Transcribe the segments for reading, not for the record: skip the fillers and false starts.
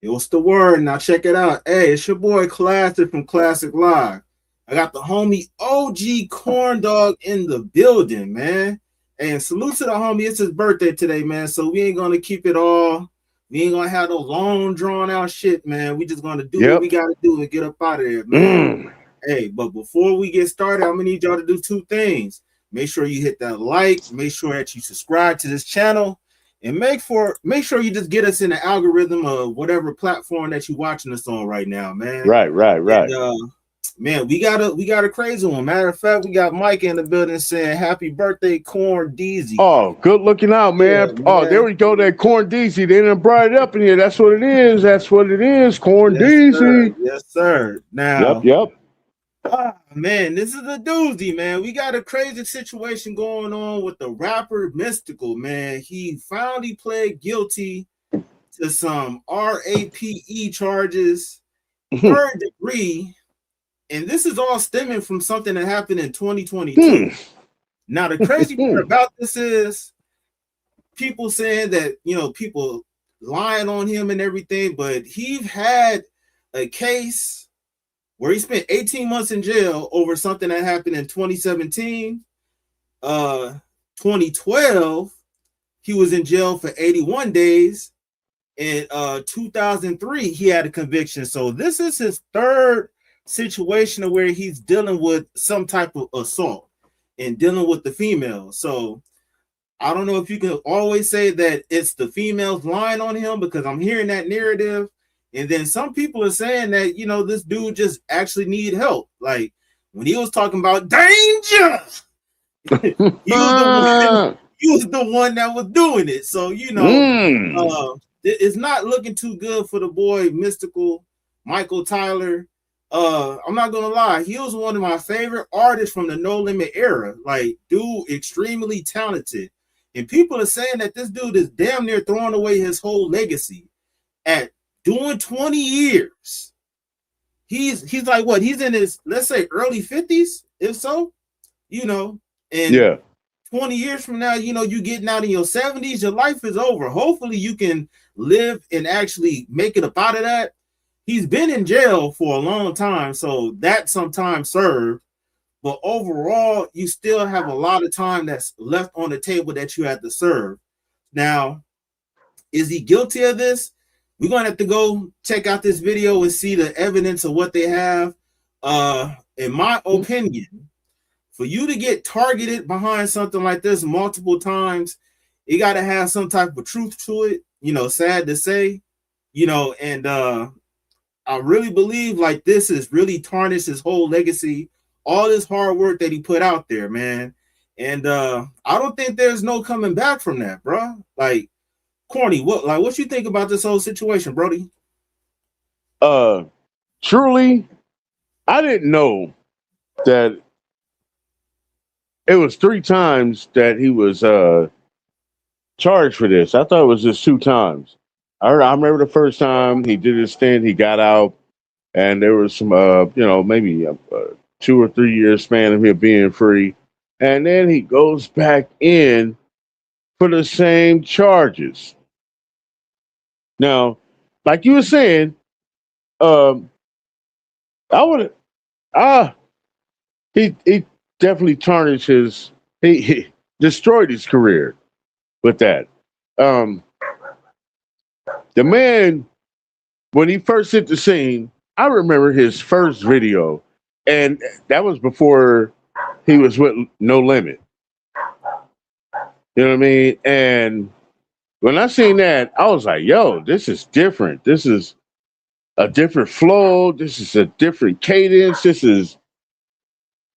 It was the word. Now check it out. Hey, it's your boy Klasic from Classic Live. I got the homie OG Corn Dog in the building, man. And salute to the homie. It's his birthday today, man. So we ain't gonna keep it all. We ain't gonna have no long drawn out shit, man. We just gonna do what we Yep. gotta do and get up out of there, man. Mm. Hey, but before we get started, I'm gonna need y'all to do two things. Make sure you hit that like, make sure that you subscribe to this channel, and make sure you just get us in the algorithm of whatever platform that you're watching us on right now, man. Right, right, right. And man, we got a crazy one. Matter of fact, we got Mike in the building saying happy birthday, Corn Deezy. Oh, good looking out, Yeah, man. Oh, there man. we go. That Corn Deezy. They done brought it up in here. That's what it is. That's what it is. Corn Yes, sir. Deezy. Yes, sir. Yep, Now, yep. man, this is a doozy, man. We got a crazy situation going on with the rapper Mystikal, man. He finally pled guilty to some RAPE charges, third degree, and this is all stemming from something that happened in 2022. Hmm. Now, the crazy part about this is people saying that, people lying on him and everything, but he had a case where he spent 18 months in jail over something that happened in 2017. 2012, he was in jail for 81 days. In 2003, he had a conviction. So this is his third situation where he's dealing with some type of assault and dealing with the female. So I don't know if you can always say that it's the females lying on him, because I'm hearing that narrative. And then some people are saying that, this dude just actually need help. Like when he was talking about danger, he was the one, he was the one that was doing it. So, it's not looking too good for the boy Mystikal, Michael Tyler. I'm not gonna lie, he was one of my favorite artists from the No Limit era. Like, dude, extremely talented. And people are saying that this dude is damn near throwing away his whole legacy at doing 20 years. He's like what? He's in his, let's say, early 50s, if so, and Yeah. 20 years from now, you getting out in your 70s, your life is over. Hopefully you can live and actually make it up out of that. He's been in jail for a long time, so that's some time served. But overall, you still have a lot of time that's left on the table that you have to serve. Now, is he guilty of this? We're going to have to go check out this video and see the evidence of what they have. In my opinion, for you to get targeted behind something like this multiple times, you got to have some type of truth to it, sad to say, and I really believe like this has really tarnished his whole legacy, all this hard work that he put out there, man. And I don't think there's no coming back from that, bro. Like, Corny, what you think about this whole situation, Brody? Uh, Truly, I didn't know that it was 3 times that he was charged for this. I thought it was just 2 times. I remember the first time he did his stint, he got out, and there was some, maybe a 2 or 3 year span of him being free, and then he goes back in for the same charges. Now, like you were saying, um, I would, ah, he definitely tarnished he destroyed his career with that. Um, the man, when he first hit the scene, I remember his first video, and that was before he was with No Limit. You know what I mean? And when I seen that, I was like, yo, this is different. This is a different flow. This is a different cadence. This is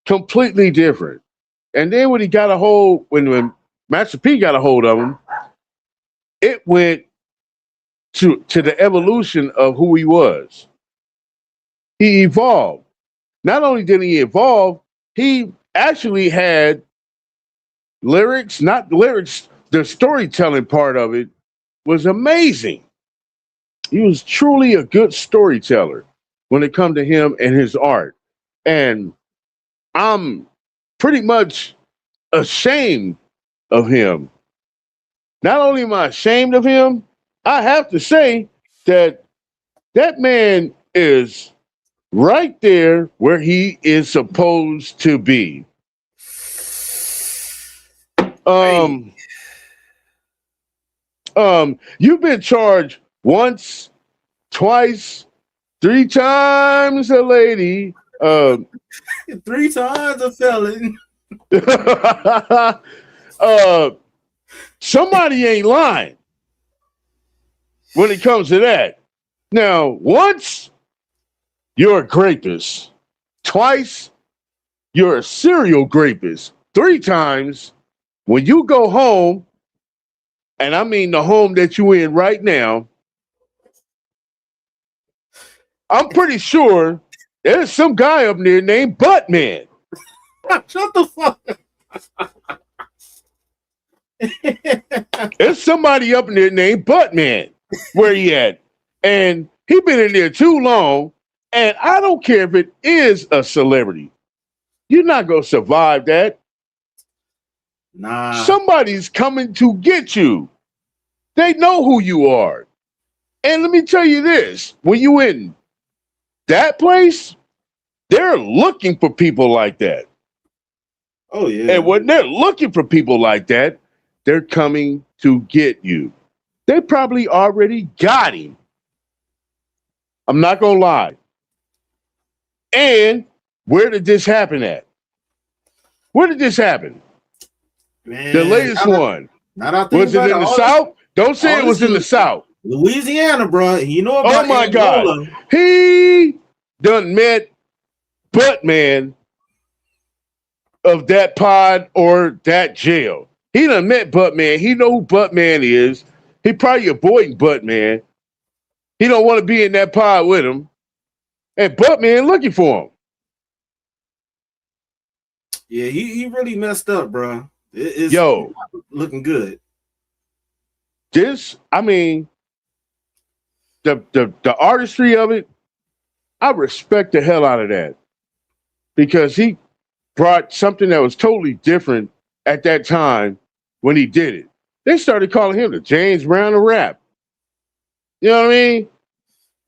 completely different. And then when he got a hold, when Master P got a hold of him, it went to the evolution of who he was. He evolved. Not only did he evolve, he actually had lyrics, not lyrics, the storytelling part of it was amazing. He was truly a good storyteller when it come to him and his art. And I'm pretty much ashamed of him. Not only am I ashamed of him, I have to say that That man is right there where he is supposed to be. Hey, You've been charged once, twice, three times a lady. 3 times a felon. uh, somebody ain't lying when it comes to that. Now, once you're a rapist, twice you're a serial rapist, three times when you go home, and I mean the home that you're in right now, I'm pretty sure there's some guy up there named Buttman. Shut the fuck There's somebody up there named Buttman. Where he at? And he been in there too long. And I don't care if it is a celebrity. You're not gonna survive that. Nah. Somebody's coming to get you. They know who you are. And let me tell you this: when you in that place, they're looking for people like that. Oh yeah. And when they're looking for people like that, they're coming to get you. They probably already got him. I'm not gonna lie. And where did this happen at? Where did this happen? Man, The latest one. Not I think Was it in the South? Don't say it was in the South. Louisiana, bro. You know about Oh my Angola. God. He done met Buttman of that pod or that jail. He done met Buttman. He know who Buttman is. He probably avoiding Buttman. He don't want to be in that pod with him. And Buttman looking for him. Yeah, he really messed up, bro. It's Yo, looking good. this, I mean, the artistry of it, I respect the hell out of that. Because he brought something that was totally different at that time when he did it. They started calling him the James Brown of rap. You know what I mean?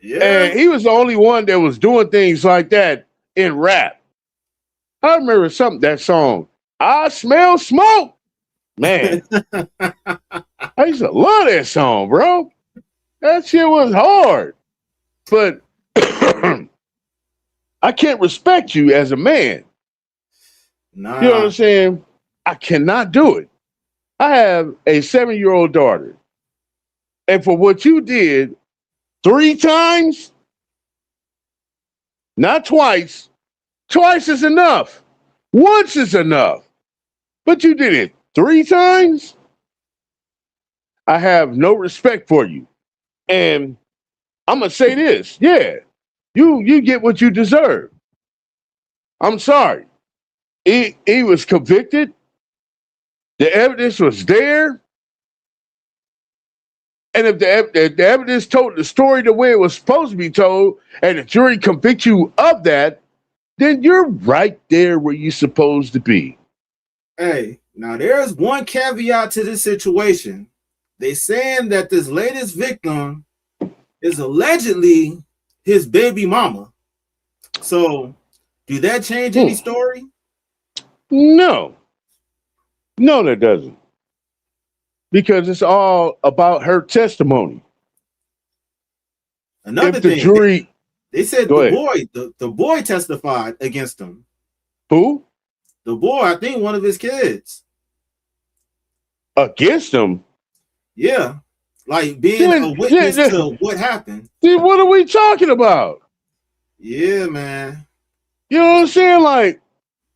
Yeah. And he was the only one that was doing things like that in rap. I remember that song, I Smell Smoke. Man, I used to love that song, bro. That shit was hard. But I can't respect you as a man. Nah. You know what I'm saying? I cannot do it. I have a 7-year-old daughter. And for what you did 3 times, not twice, twice is enough. Once is enough. But you did it 3 times? I have no respect for you. And I'm going to say this. Yeah, you get what you deserve. I'm sorry. He was convicted. The evidence was there. And if the evidence told the story the way it was supposed to be told, and the jury convict you of that, then you're right there where you're supposed to be. Hey, now there's one caveat to this situation. They saying that this latest victim is allegedly his baby mama. So, do that change any story? No. No, that doesn't. Because it's all about her testimony. Another if the thing, jury, they said the boy testified against him. Who? The boy, I think one of his kids. Against him? Yeah. Like being a witness to what happened. Then what are we talking about? Yeah, man. You know what I'm saying? Like,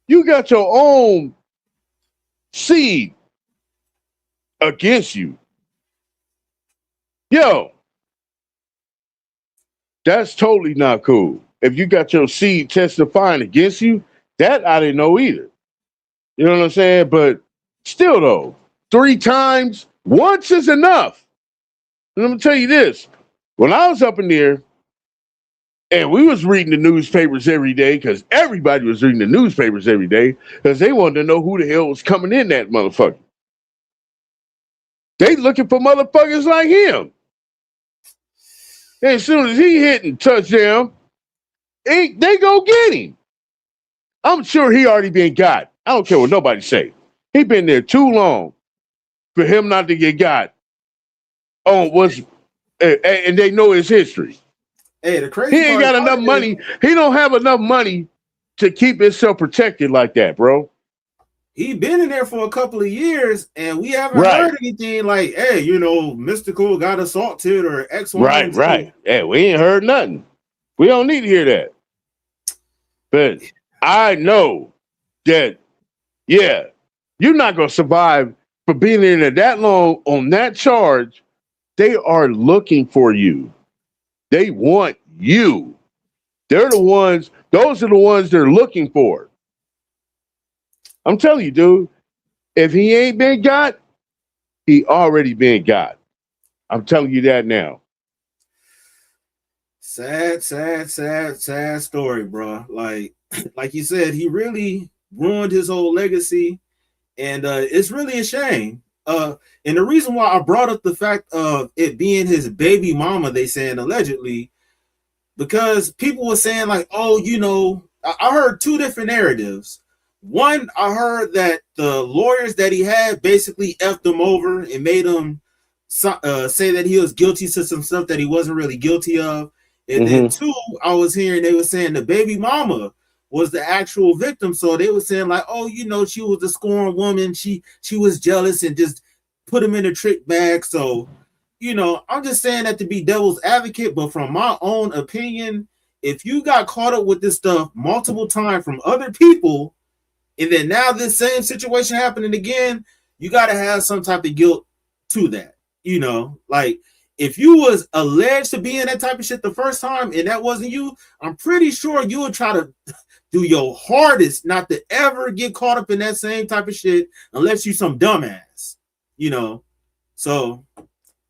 you got your own seed against you. Yo, that's totally not cool. If you got your seed testifying against you, that I didn't know either. You know what I'm saying? But still, though, 3 times, once is enough. And I'm gonna tell you this: when I was up in there, and we was reading the newspapers every day, because everybody was reading the newspapers every day, because they wanted to know who the hell was coming in that motherfucker. They looking for motherfuckers like him. And as soon as he hit and touch them, they go get him. I'm sure he already been got. I don't care what nobody say. He been there too long for him not to get got on what's and they know his history. Hey, the He crazy ain't part got about enough it is money. He don't have enough money to keep himself protected like that, bro. he been in there for a couple of years, and we haven't Right, heard anything like, hey, you know, Mystical got assaulted or X, Y, and right. Z. Yeah, we ain't heard nothing. We don't need to hear that. But I know that, yeah, you're not gonna survive for being in there that long on that charge. They are looking for you. They want you. They're the ones, those are the ones they're looking for. I'm telling you, dude, if he ain't been got, he already been got. I'm telling you that now. Sad story, bro. Like you said, he really ruined his whole legacy, and it's really a shame. And the reason why I brought up the fact of it being his baby mama, they saying allegedly, because people were saying like, oh, you know, I heard two different narratives. One, I heard that the lawyers that he had basically effed him over and made him say that he was guilty to some stuff that he wasn't really guilty of. And then Mm-hmm. two, I was hearing they were saying the baby mama was the actual victim. So they were saying like, oh, you know, she was a scorned woman. She was jealous and just put him in a trick bag. So you know, I'm just saying that to be devil's advocate, but from my own opinion, if you got caught up with this stuff multiple times from other people, and then now this same situation happening again, you got to have some type of guilt to that. You know, like if you was alleged to be in that type of shit the first time and that wasn't you, I'm pretty sure you would try to do your hardest not to ever get caught up in that same type of shit unless you some dumbass. You know, so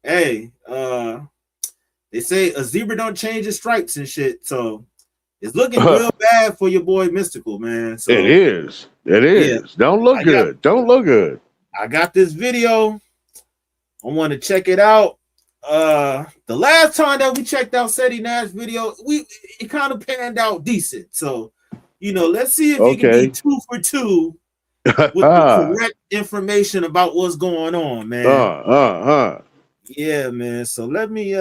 hey, they say a zebra don't change its stripes and shit. So it's looking real bad for your boy Mystical, man. It So is. It yeah, is. Don't look I got good. Don't look good. I got this video. I want to check it out. The last time that we checked out Seti Nash video, it kind of panned out decent. So, you know, let's see if you can be Okay. 2 for 2 with the correct information about what's going on, man. Yeah, man. So let me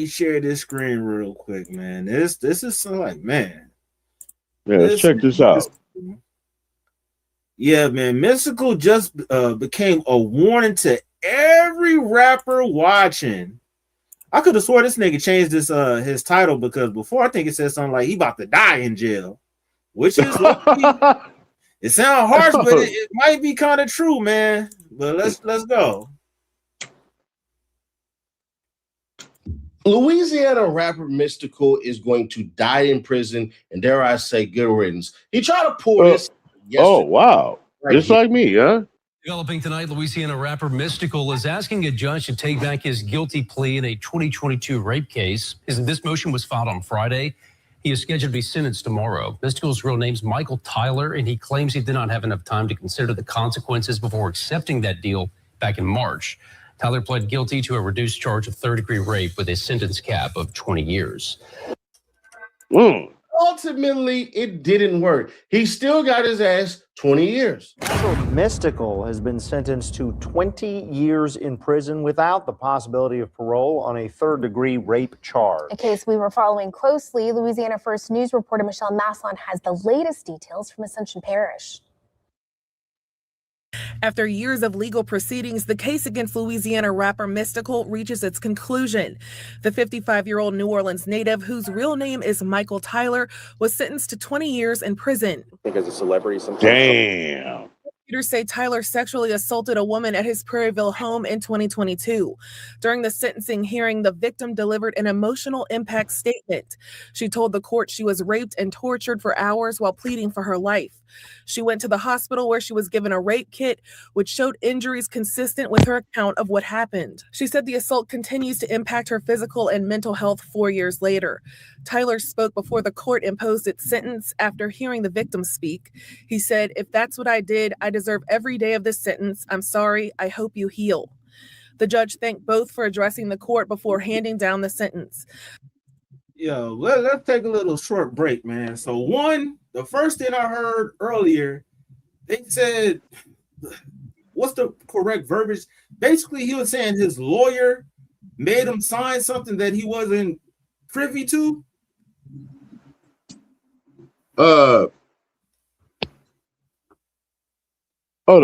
share this screen real quick, man. This is so like, man. Yeah, let's check this out. Yeah, man. Mystical just became a warning to every rapper watching. I could have swore this nigga changed this his title because before I think it said something like he about to die in jail, which is lucky. It sounds harsh, but it might be kind of true, man. But let's go. Louisiana rapper Mystical is going to die in prison, and dare I say, good riddance. He tried to pull this yesterday. Oh, wow. Right Just here. like me, huh? Developing tonight, Louisiana rapper Mystikal is asking a judge to take back his guilty plea in a 2022 rape case. This motion was filed on Friday. He is scheduled to be sentenced tomorrow. Mystikal's real name's Michael Tyler, and he claims he did not have enough time to consider the consequences before accepting that deal back in March. Tyler pled guilty to a reduced charge of third-degree rape with a sentence cap of 20 years. Ultimately, it didn't work. He still got his ass 20 years. Mystikal has been sentenced to 20 years in prison without the possibility of parole on a third-degree rape charge. A case we were following closely. Louisiana First News reporter Michelle Maslon has the latest details from Ascension Parish. After years of legal proceedings, the case against Louisiana rapper Mystikal reaches its conclusion. The 55-year-old New Orleans native, whose real name is Michael Tyler, was sentenced to 20 years in prison. I think as a celebrity, sometimes. Damn. Prosecutors say Tyler sexually assaulted a woman at his Prairieville home in 2022. During the sentencing hearing, the victim delivered an emotional impact statement. She told the court she was raped and tortured for hours while pleading for her life. She went to the hospital where she was given a rape kit, which showed injuries consistent with her account of what happened. She said the assault continues to impact her physical and mental health 4 years later. Tyler spoke before the court imposed its sentence after hearing the victim speak. He said, "If that's what I did, I deserve every day of this sentence. I'm sorry. I hope you heal." The judge thanked both for addressing the court before handing down the sentence. Yo, let's take a little short break, man. So the first thing I heard earlier, they said, what's the correct verbiage? Basically, he was saying his lawyer made him sign something that he wasn't privy to. Hold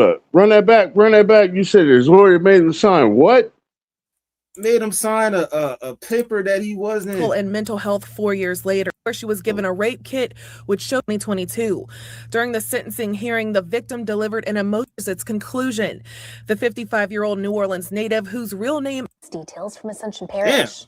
up. Run that back. You said his lawyer made him sign what? Made him sign a paper that he wasn't. And mental health 4 years later, where she was given a rape kit, which showed 2022. During the sentencing hearing, the victim delivered an emotion at its conclusion. The 55-year-old New Orleans native, whose real name Details from Ascension Parish.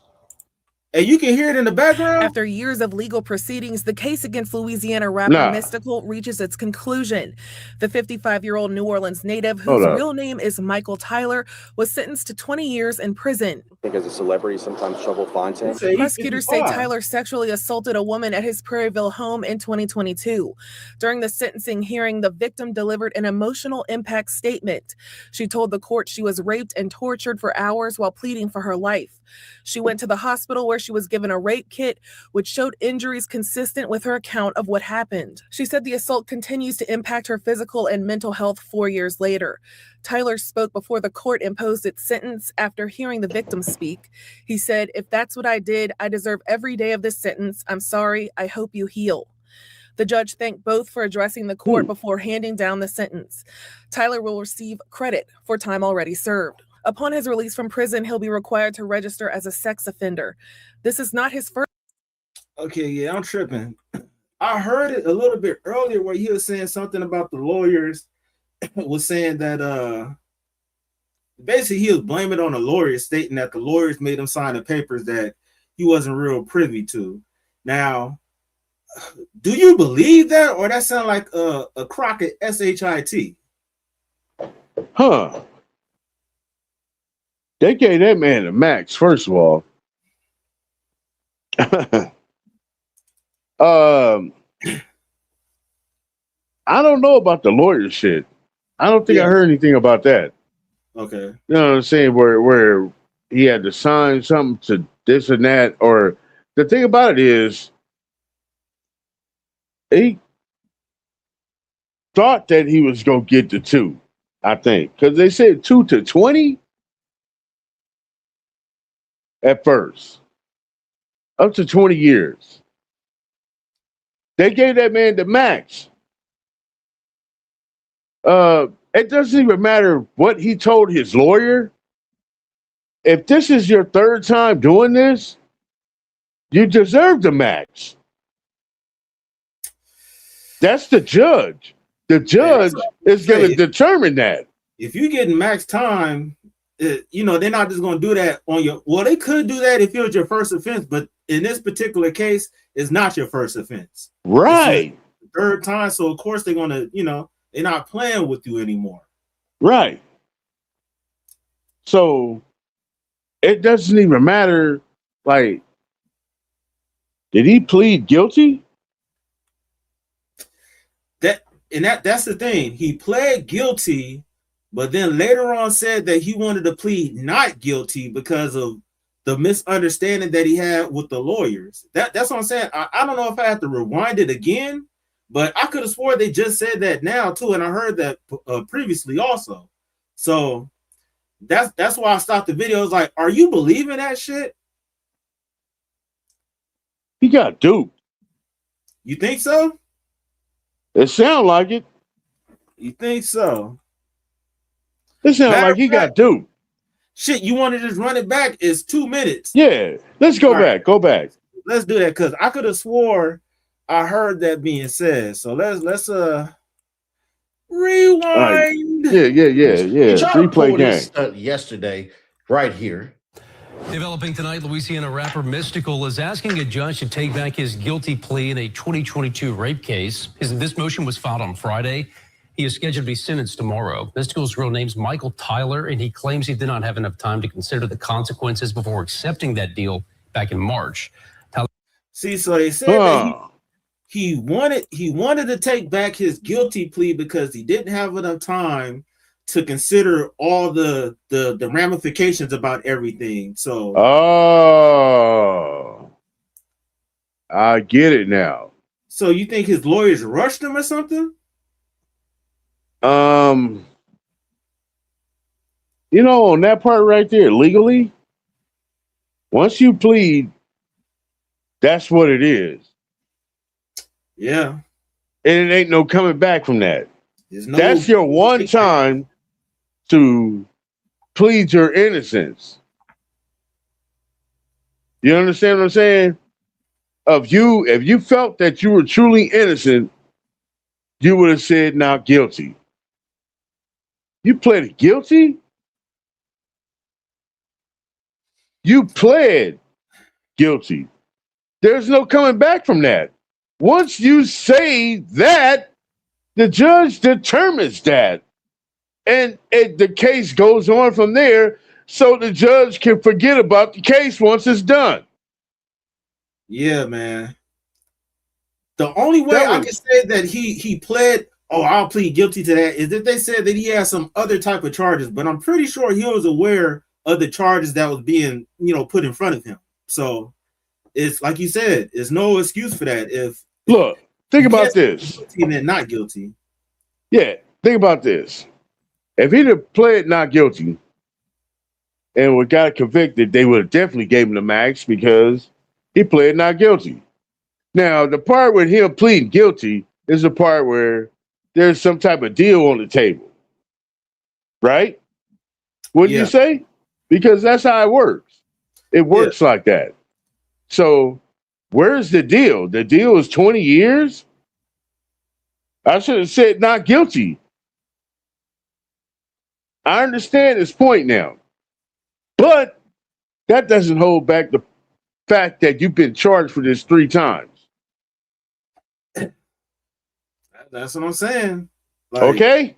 And you can hear it in the background. After years of legal proceedings, the case against Louisiana rapper Mystikal reaches its conclusion. The 55-year-old New Orleans native, whose real name is Michael Tyler, was sentenced to 20 years in prison. I think as a celebrity, sometimes trouble finds him. Prosecutors say Tyler sexually assaulted a woman at his Prairieville home in 2022. During the sentencing hearing, the victim delivered an emotional impact statement. She told the court she was raped and tortured for hours while pleading for her life. She went to the hospital where she was given a rape kit, which showed injuries consistent with her account of what happened. She said the assault continues to impact her physical and mental health 4 years later. Tyler spoke before the court imposed its sentence after hearing the victim speak. He said, "If that's what I did, I deserve every day of this sentence. I'm sorry. I hope you heal." The judge thanked both for addressing the court before handing down the sentence. Tyler will receive credit for time already served. Upon his release from prison, he'll be required to register as a sex offender. This is not his first. Okay, yeah, I'm tripping. I heard it a little bit earlier where he was saying something about the lawyers, was saying that basically he was blaming it on the lawyers, stating that the lawyers made him sign the papers that he wasn't real privy to. Now, do you believe that, or that sound like a Crockett SHIT? Huh. They gave that man a max, first of all. I don't know about the lawyer shit. I don't think I heard anything about that. Okay. You know what I'm saying? Where he had to sign something to this and that. Or the thing about it is, he thought that he was going to get the 2, I think. Because they said 2 to 20 at first. Up to 20 years. They gave that man the max. It doesn't even matter what he told his lawyer. If this is your 3rd time doing this, you deserve the max. That's the judge. The judge is going to determine that. If you're getting max time, you know, they're not just going to do that on your. Well, they could do that if it was your first offense, but in this particular case, it's not your first offense. Right. It's your 3rd time, so of course they're going to, you know, they're not playing with you anymore. Right. So it doesn't even matter. Like, did he plead guilty? That's the thing. He pled guilty, but then later on said that he wanted to plead not guilty because of the misunderstanding that he had with the lawyers. That's what I'm saying. I don't know if I have to rewind it again, but I could have swore they just said that now too, and I heard that previously also. So that's why I stopped the video. I was like, are you believing that shit? He got duped. You think so? It sounds like it. You think so? It sounds like he got duped. Shit, you want to just run it back? It's 2 minutes. Yeah, let's go back. Right. Go back. Let's do that because I could have swore I heard that being said. So let's rewind. Yeah. He tried to pull Replay this game. stunt yesterday, right here. Developing tonight, Louisiana rapper Mystikal is asking a judge to take back his guilty plea in a 2022 rape case. This motion was filed on Friday. He is scheduled to be sentenced tomorrow. Mystikal's real name's Michael Tyler, and he claims he did not have enough time to consider the consequences before accepting that deal back in March. See, so they said that he wanted to take back his guilty plea because he didn't have enough time to consider all the ramifications about everything. So I get it now. So you think his lawyers rushed him or something? You know, on that part right there, legally, once you plead, that's what it is. Yeah. And it ain't no coming back from that. No, that's your one time to plead your innocence. You understand what I'm saying? If you felt that you were truly innocent, you would have said not guilty. You pleaded guilty? You pled guilty. There's no coming back from that. Once you say that, the judge determines that. And the case goes on from there, so the judge can forget about the case once it's done. Yeah, man. The only way I can say that he pled, I'll plead guilty to that, is if they said that he had some other type of charges, but I'm pretty sure he was aware of the charges that was being, put in front of him. So it's like you said, there's no excuse for that. If look, think about this. Guilty and then not guilty. Yeah, think about this. If he'd have pled not guilty and got convicted, they would have definitely gave him the max because he pled not guilty. Now, the part with him pleading guilty is the part where there's some type of deal on the table. Right? Wouldn't you say? Because that's how it works. It works like that. So, where's the deal? The deal is 20 years? I should have said not guilty. I understand his point now. But that doesn't hold back the fact that you've been charged for this 3 times. That's what I'm saying. Okay?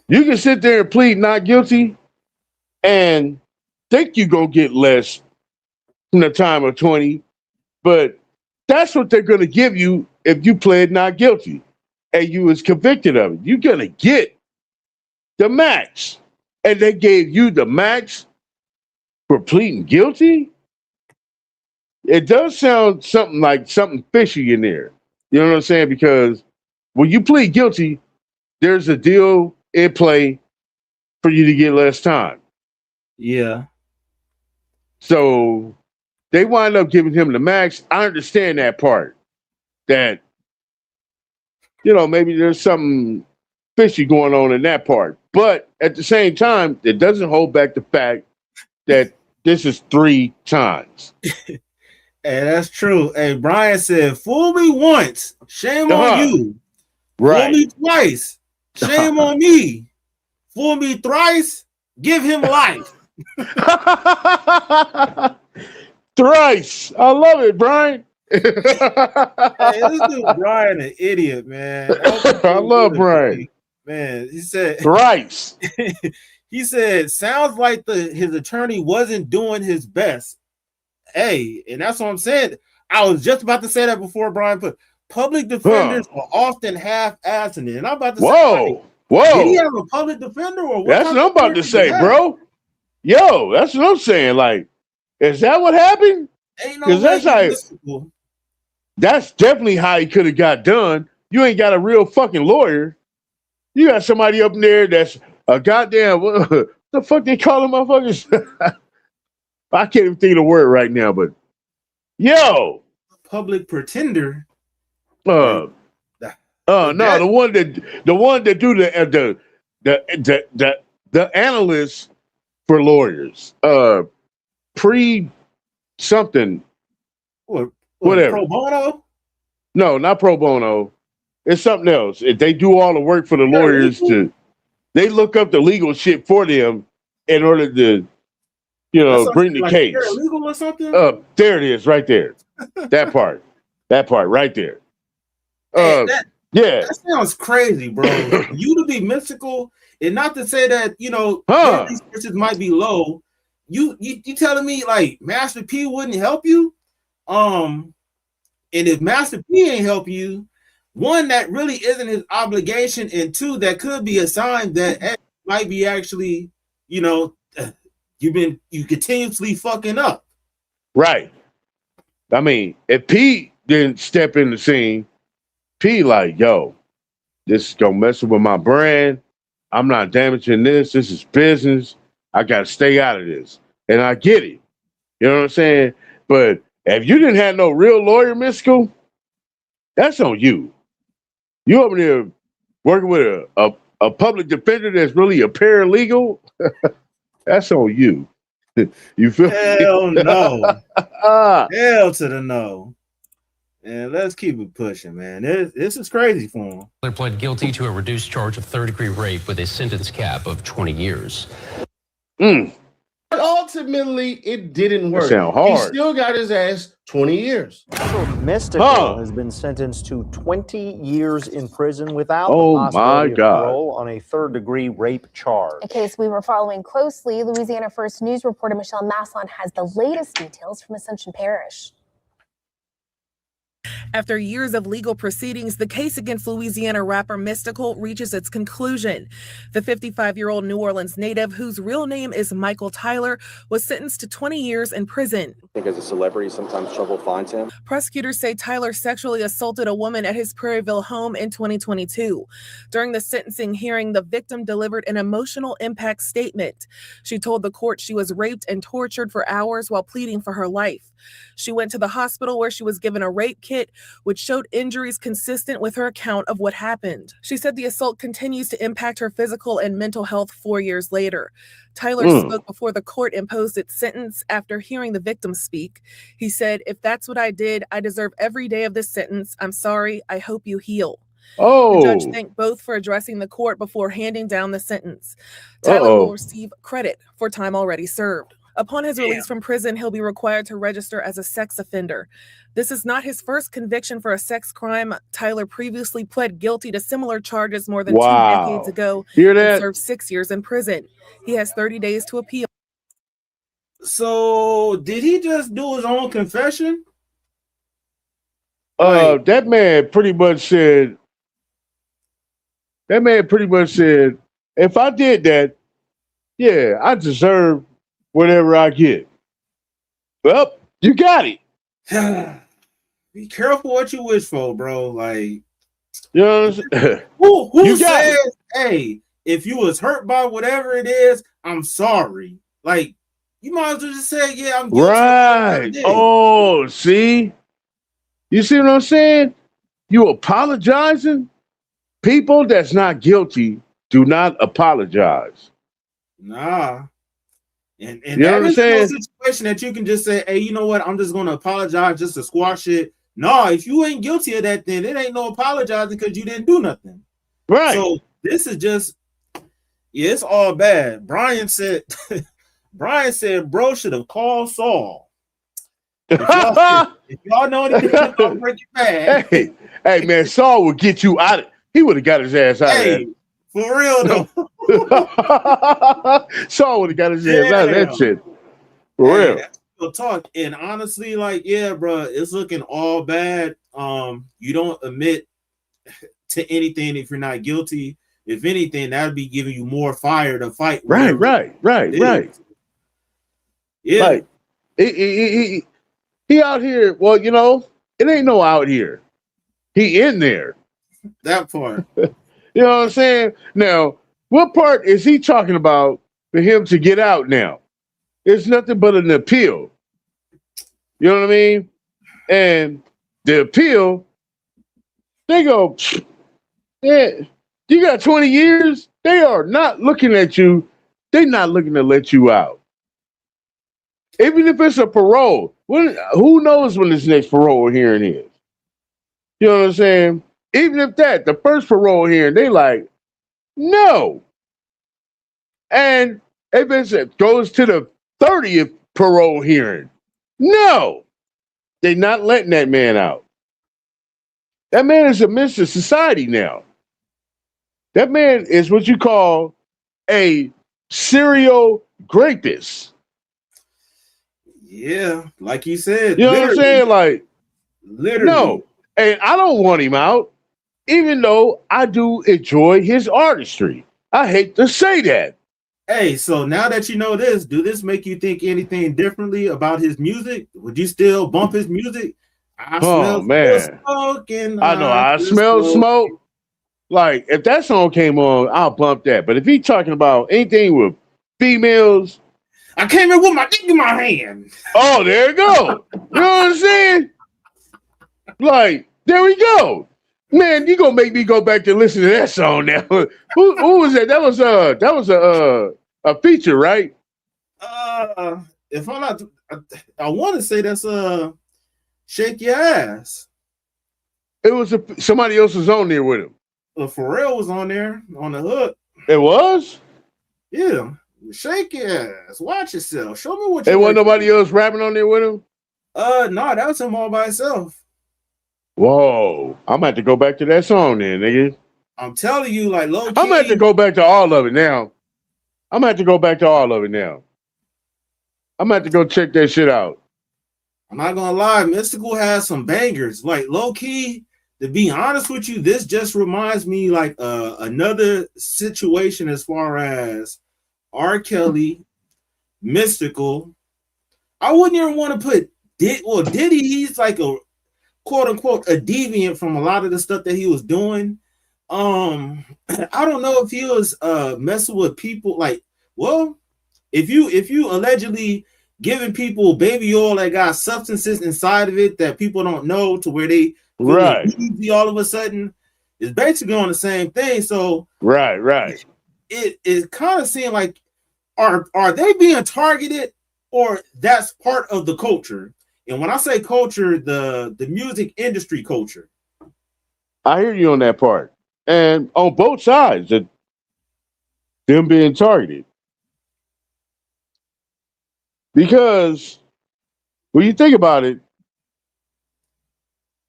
You can sit there and plead not guilty and think you're going to get less from the time of 20, but that's what they're going to give you if you pled not guilty and you was convicted of it. You're going to get the max. And they gave you the max for pleading guilty? It does sound something fishy in there. You know what I'm saying? Because when you plead guilty, there's a deal in play for you to get less time. Yeah. So they wind up giving him the max. I understand that part. That, maybe there's something fishy going on in that part. But at the same time, it doesn't hold back the fact that this is 3 times. Hey, that's true. Hey, Brian said, fool me once, shame on you. Right. Fool me twice, shame on me. Fool me thrice, give him life. Thrice. I love it, Brian. Hey, this dude Brian an idiot, man. I love Brian. Man, he said thrice. He said, sounds like his attorney wasn't doing his best. Hey, and that's what I'm saying. I was just about to say that before Brian put public defenders are often half-assing it. And I'm about to say, did he have a public defender or what? That's what I'm about to say, bro. Yo, that's what I'm saying. Like, is that what happened? Because that's definitely how he could have got done. You ain't got a real fucking lawyer. You got somebody up in there that's a goddamn, what the fuck they call them motherfuckers? I can't even think of the word right now, but yo. Public pretender. No, the one that do the analysts for lawyers. Something. Whatever. Pro bono? No, not pro bono. It's something else. They do all the work for the lawyers they look up the legal shit for them in order to, bring the case. Legal or something? There it is, right there. That part right there. That sounds crazy, bro. You to be mystical, and not to say that these resources might be low. You telling me like Master P wouldn't help you? And if Master P ain't help you, one, that really isn't his obligation, and two, that could be a sign that might be actually, you continuously fucking up. Right. I mean, if Pete didn't step in the scene, Pete like, yo, this is gonna mess with my brand. I'm not damaging this. This is business. I gotta stay out of this. And I get it. You know what I'm saying? But if you didn't have no real lawyer, Mystikal, that's on you. You over there working with a public defender that's really a paralegal, that's on you. You feel Hell me? no. Hell to the no. And let's keep it pushing, man. This is crazy for him. Tyler pled guilty to a reduced charge of third-degree rape with a sentence cap of 20 years. But ultimately, it didn't work. Sound hard. He still got his ass 20 years. Mystikal has been sentenced to 20 years in prison without the possibility of parole on a third-degree rape charge. A case we were following closely. Louisiana First News reporter Michelle Maslon has the latest details from Ascension Parish. After years of legal proceedings, the case against Louisiana rapper Mystikal reaches its conclusion. The 55-year-old New Orleans native, whose real name is Michael Tyler, was sentenced to 20 years in prison. I think as a celebrity, sometimes trouble finds him. Prosecutors say Tyler sexually assaulted a woman at his Prairieville home in 2022. During the sentencing hearing, the victim delivered an emotional impact statement. She told the court she was raped and tortured for hours while pleading for her life. She went to the hospital where she was given a rape kit, which showed injuries consistent with her account of what happened. She said the assault continues to impact her physical and mental health 4 years later. Tyler spoke before the court imposed its sentence after hearing the victim speak. He said, "If that's what I did, I deserve every day of this sentence. I'm sorry. I hope you heal." The judge thanked both for addressing the court before handing down the sentence. Tyler will receive credit for time already served. Upon his release from prison, he'll be required to register as a sex offender. This is not his first conviction for a sex crime. Tyler previously pled guilty to similar charges more than 2 decades ago and served 6 years in prison. He has 30 days to appeal. So, did he just do his own confession? That man pretty much said, if I did that, yeah, I deserve whatever I get. Well, you got it. Be careful what you wish for, bro. Like, you know what I'm saying? Who says, hey, if you was hurt by whatever it is, I'm sorry. Like, you might as well just say, yeah, I'm guilty. Right. Oh, see? You see what I'm saying? You apologizing? People that's not guilty do not apologize. Nah. And you know that what is I'm saying? no situation that you can just say, hey, you know what? I'm just going to apologize just to squash it. No, if you ain't guilty of that, then it ain't no apologizing because you didn't do nothing. Right. So this is just, yeah, it's all bad. Brian said, bro should have called Saul. If y'all know anything about Breaking Bad. Hey, man, Saul would get you out. He would have got his ass out of there. For real, though. Saul would have got his ass out of that shit. For real. Real talk. And honestly, like, yeah, bro, it's looking all bad. You don't admit to anything if you're not guilty. If anything, that'd be giving you more fire to fight. Right. Yeah. Like, he out here. Well, you know, it ain't no out here. He in there. That part. You know what I'm saying? Now, what part is he talking about for him to get out now? It's nothing but an appeal. You know what I mean? And the appeal, they go, yeah, you got 20 years? They are not looking at you. They're not looking to let you out. Even if it's a parole, who knows when this next parole hearing is? You know what I'm saying? Even if the first parole hearing, they like, no. And if it goes to the 30th parole hearing, no. They're not letting that man out. That man is a menace to society now. That man is what you call a serial rapist. Yeah, like you said. You know what I'm saying? Like, literally. No. And I don't want him out, even though I do enjoy his artistry. I hate to say that. Hey, so now that you know this, do this make you think anything differently about his music? Would you still bump his music? I smell Man. smoke and I know I smell smoke. Like, if that song came on, I'll bump that. But if he talking about anything with females, I came in with my dick in my hand. Oh, there you go. You know what I'm saying? Like, there we go. Man, you gonna make me go back to listen to that song now. Who was that? That was a feature, right? If I'm not, I want to say that's Shake Your Ass. It was somebody else was on there with him. Pharrell was on there on the hook. It was? Yeah. Shake your ass. Watch yourself. Show me what you. There wasn't nobody else rapping on there with him? No, that was him all by himself. Whoa. I'm gonna have to go back to that song then, nigga. I'm telling you, like low key. I'm gonna have to go back to all of it now. I'm gonna have to go check that shit out. I'm not gonna lie, Mystikal has some bangers. Like low key, to be honest with you, this just reminds me like another situation as far as R. Kelly, Mystikal. I wouldn't even want to put Diddy. He's like a quote unquote a deviant from a lot of the stuff that he was doing. I don't know if he was messing with people like, well, if you allegedly giving people baby oil that got substances inside of it that people don't know to where they right easy all of a sudden, it's basically on the same thing. So right. It kind of seemed like are they being targeted or that's part of the culture? And when I say culture, the music industry culture. I hear you on that part. And on both sides, them being targeted. Because when you think about it,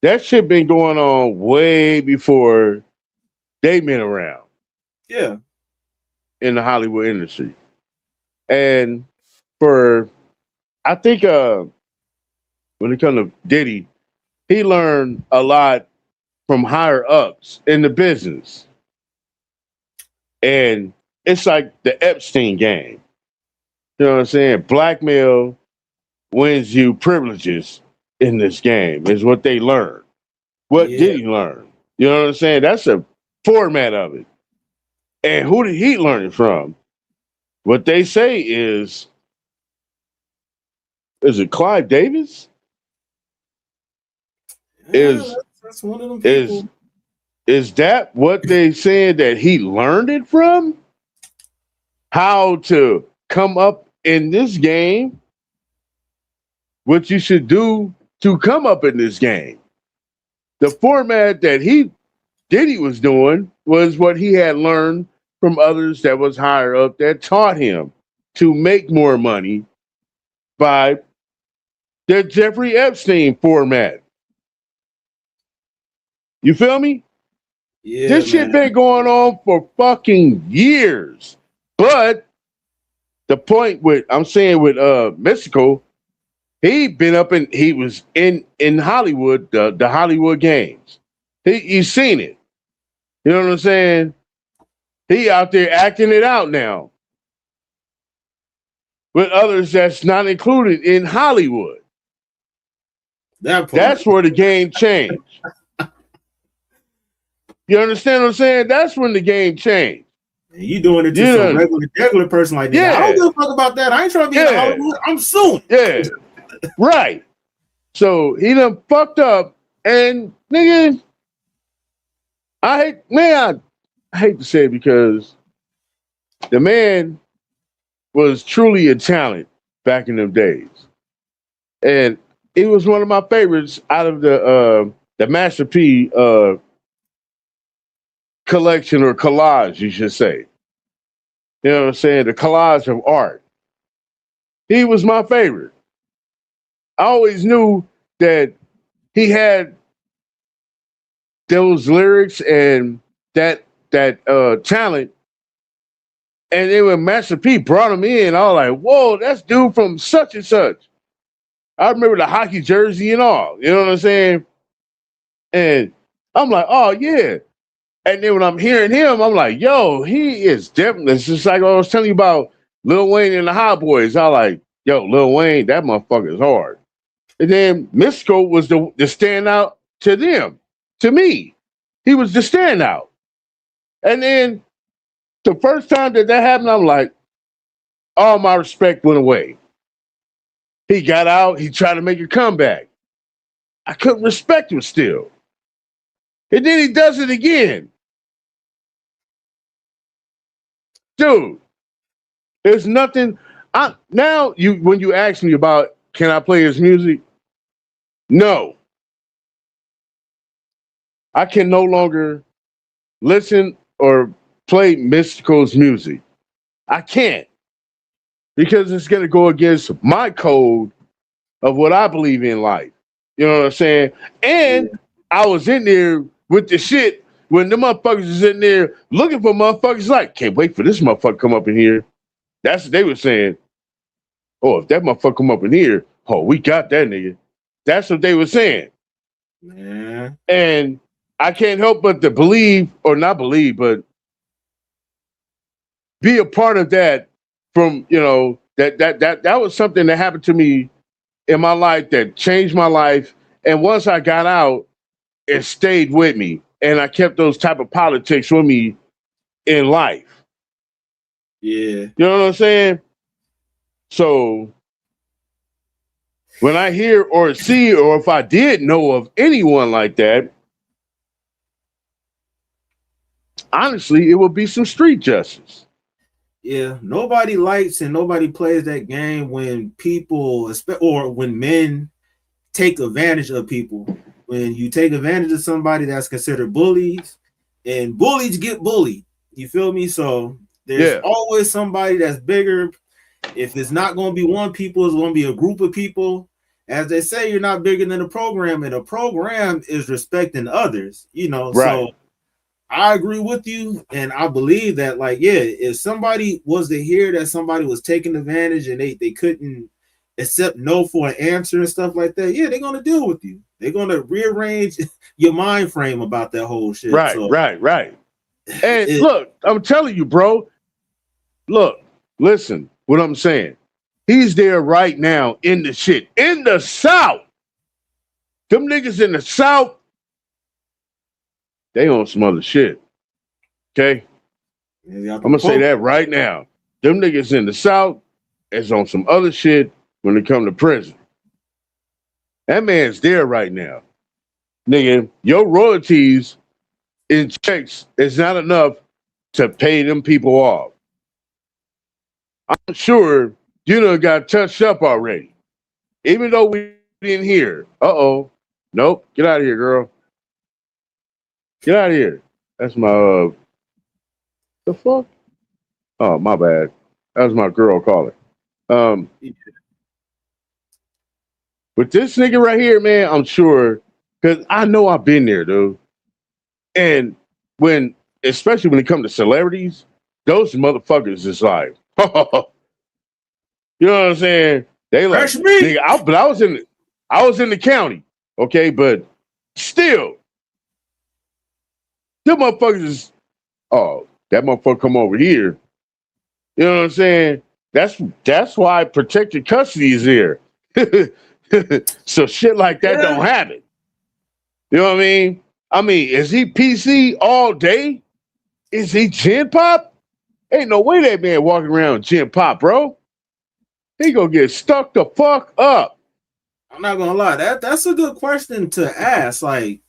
that shit been going on way before they been around. Yeah. In the Hollywood industry. And I think when it comes to Diddy, he learned a lot from higher ups in the business. And it's like the Epstein game. You know what I'm saying? Blackmail wins you privileges in this game, is what they learned. What did he learn? You know what I'm saying? That's a format of it. And who did he learn it from? What they say is it Clive Davis? That's one of them people. Is that what they said that he learned it from? How to come up in this game? What you should do to come up in this game? The format that Diddy was doing was what he had learned from others that was higher up that taught him to make more money by the Jeffrey Epstein format. You feel me? Yeah, this shit been going on for fucking years. But the point with Mystikal, he was in Hollywood, the Hollywood Games. He's seen it. You know what I'm saying? He out there acting it out now with others that's not included in Hollywood. That's where the game changed. You understand what I'm saying? That's when the game changed. And you doing it to some regular person like that. Yeah. I don't give a fuck about that. I ain't trying to be in Hollywood. I'm suing. Yeah. Right. So he done fucked up, and nigga, I hate to say it because the man was truly a talent back in them days. And it was one of my favorites out of the Master P collection or collage, you should say. You know what I'm saying? The collage of art. He was my favorite. I always knew that he had those lyrics and that talent. And then when Master P brought him in, I was like, whoa, that's dude from such and such. I remember the hockey jersey and all. You know what I'm saying? And I'm like, oh, yeah. And then when I'm hearing him, I'm like, yo, he is definitely. It's just like I was telling you about Lil Wayne and the Hot Boys. I like, yo, Lil Wayne, that motherfucker is hard. And then Mystikal was the standout to them. To me, he was the standout. And then the first time that happened, I'm like, all my respect went away. He got out. He tried to make a comeback. I couldn't respect him still. And then he does it again. Dude, there's nothing. Now when you ask me about can I play his music? No. I can no longer listen or play Mystikal's music. I can't. Because it's going to go against my code of what I believe in life. You know what I'm saying? And I was in there with the shit when the motherfuckers is in there looking for motherfuckers like, can't wait for this motherfucker to come up in here. That's what they were saying. Oh, if that motherfucker come up in here, oh, we got that nigga. That's what they were saying. Yeah. And I can't help but to believe, or not believe, but be a part of that from, you know, that was something that happened to me in my life that changed my life. And once I got out, it stayed with me. And I kept those type of politics with me in life. Yeah. You know what I'm saying? So when I hear or see, or if I did know of anyone like that, honestly, it would be some street justice. Yeah, nobody likes and nobody plays that game when people, or when men take advantage of people. When you take advantage of somebody that's considered bullies, and bullies get bullied. You feel me? So there's always somebody that's bigger. If it's not going to be one people, it's going to be a group of people. As they say, you're not bigger than a program, and a program is respecting others. You know, right. So I agree with you, and I believe that, like, yeah, if somebody was to hear that somebody was taking advantage and they couldn't accept no for an answer and stuff like that, yeah, they're gonna deal with you. They're gonna rearrange your mind frame about that whole shit. Right, so, right. And look, I'm telling you, bro. Look, listen, what I'm saying. He's there right now in the shit. In the South. Them niggas in the South, they on some other shit. Okay? I'm gonna say that right now. Them niggas in the South is on some other shit when they come to prison. That man's there right now. Nigga, your royalties in checks is not enough to pay them people off. I'm sure you done got touched up already. Even though we didn't hear. Uh-oh. Nope. Get out of here, girl. Get out of here. That's my, the fuck? Oh, my bad. That was my girl calling. With this nigga right here, man, I'm sure, because I know I've been there, dude. And especially when it comes to celebrities, those motherfuckers is like, you know what I'm saying? They like, nigga, I was in the county, okay, but still, them motherfuckers is, oh, that motherfucker come over here. You know what I'm saying? That's why protected custody is there. So shit like that don't happen. You know what I mean? I mean, is he PC all day? Is he gin pop? Ain't no way that man walking around gin pop, bro. He gonna get stuck the fuck up. I'm not gonna lie, that's a good question to ask. Like,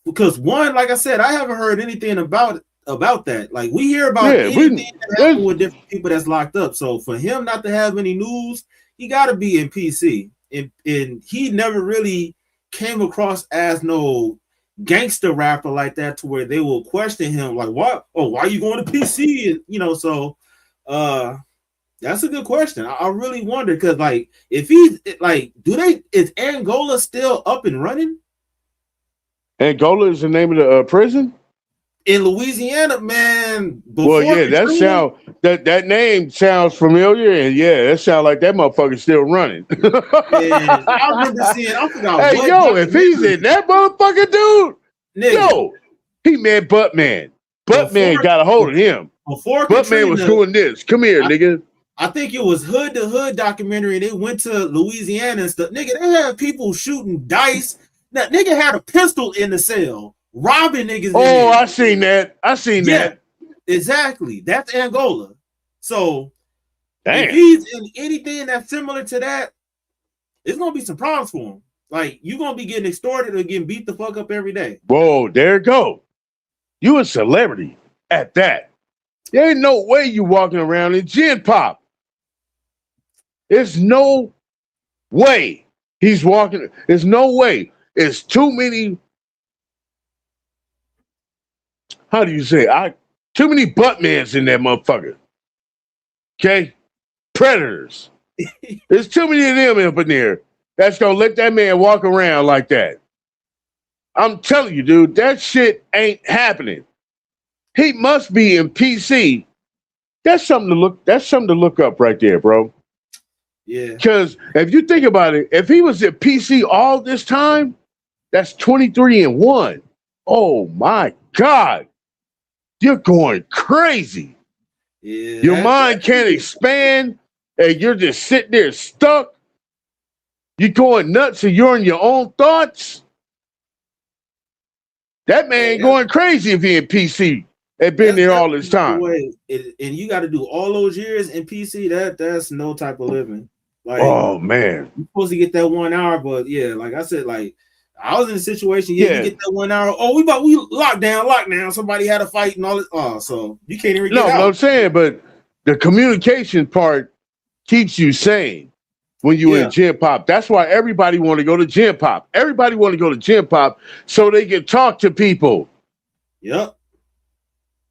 because one, like I said, I haven't heard anything about that. Like, we hear about anything that happened with different people that's locked up. So for him not to have any news, he got to be in PC, and he never really came across as no gangster rapper like that to where they will question him like, what? Oh, why are you going to PC? And you know, so that's a good question. I really wonder, because like, if he's like, is Angola still up and running? Angola is the name of the prison in Louisiana, man. Well, yeah, that name sounds familiar, and yeah, that sounds like that motherfucker's still running. Yeah, I remember seeing. I forgot. Hey, yo, if he's in that motherfucker, dude, nigga. Yo, He met Buttman. Buttman got a hold of him. Before Buttman was doing this. Come here, nigga. I think it was Hood to Hood documentary. They went to Louisiana and stuff. Nigga, they had people shooting dice. That nigga had a pistol in the cell, robbing niggas. Oh, I seen that. I seen that. Exactly. That's Angola. So damn. If he's in anything that's similar to that, it's gonna be some problems for him. Like, you're gonna be getting extorted or getting beat the fuck up every day. Whoa, there you go. You a celebrity at that. There ain't no way you walking around in gin pop. There's no way he's walking. There's no way. It's too many. How do you say? Too many buttmans in that motherfucker. Okay? Predators. There's too many of them up in there that's gonna let that man walk around like that. I'm telling you, dude, that shit ain't happening. He must be in PC. That's something to look up right there, bro. Yeah. Because if you think about it, if he was at PC all this time, that's 23-1. Oh my God. You're going crazy. Yeah, your mind can't expand, and you're just sitting there stuck. You're going nuts and you're in your own thoughts. That man going crazy if he in PC and been there all this time. And you got to do all those years in PC. That's no type of living. Like, oh man, you're supposed to get that 1 hour, but yeah, like I said, like I was in a situation. You get that 1 hour. Oh, we locked down. Somebody had a fight and all this. Oh, so you can't even. No, get out. I'm saying, but the communication part keeps you sane when you in gym pop. That's why everybody want to go to gym pop. Everybody want to go to gym pop so they can talk to people. Yep.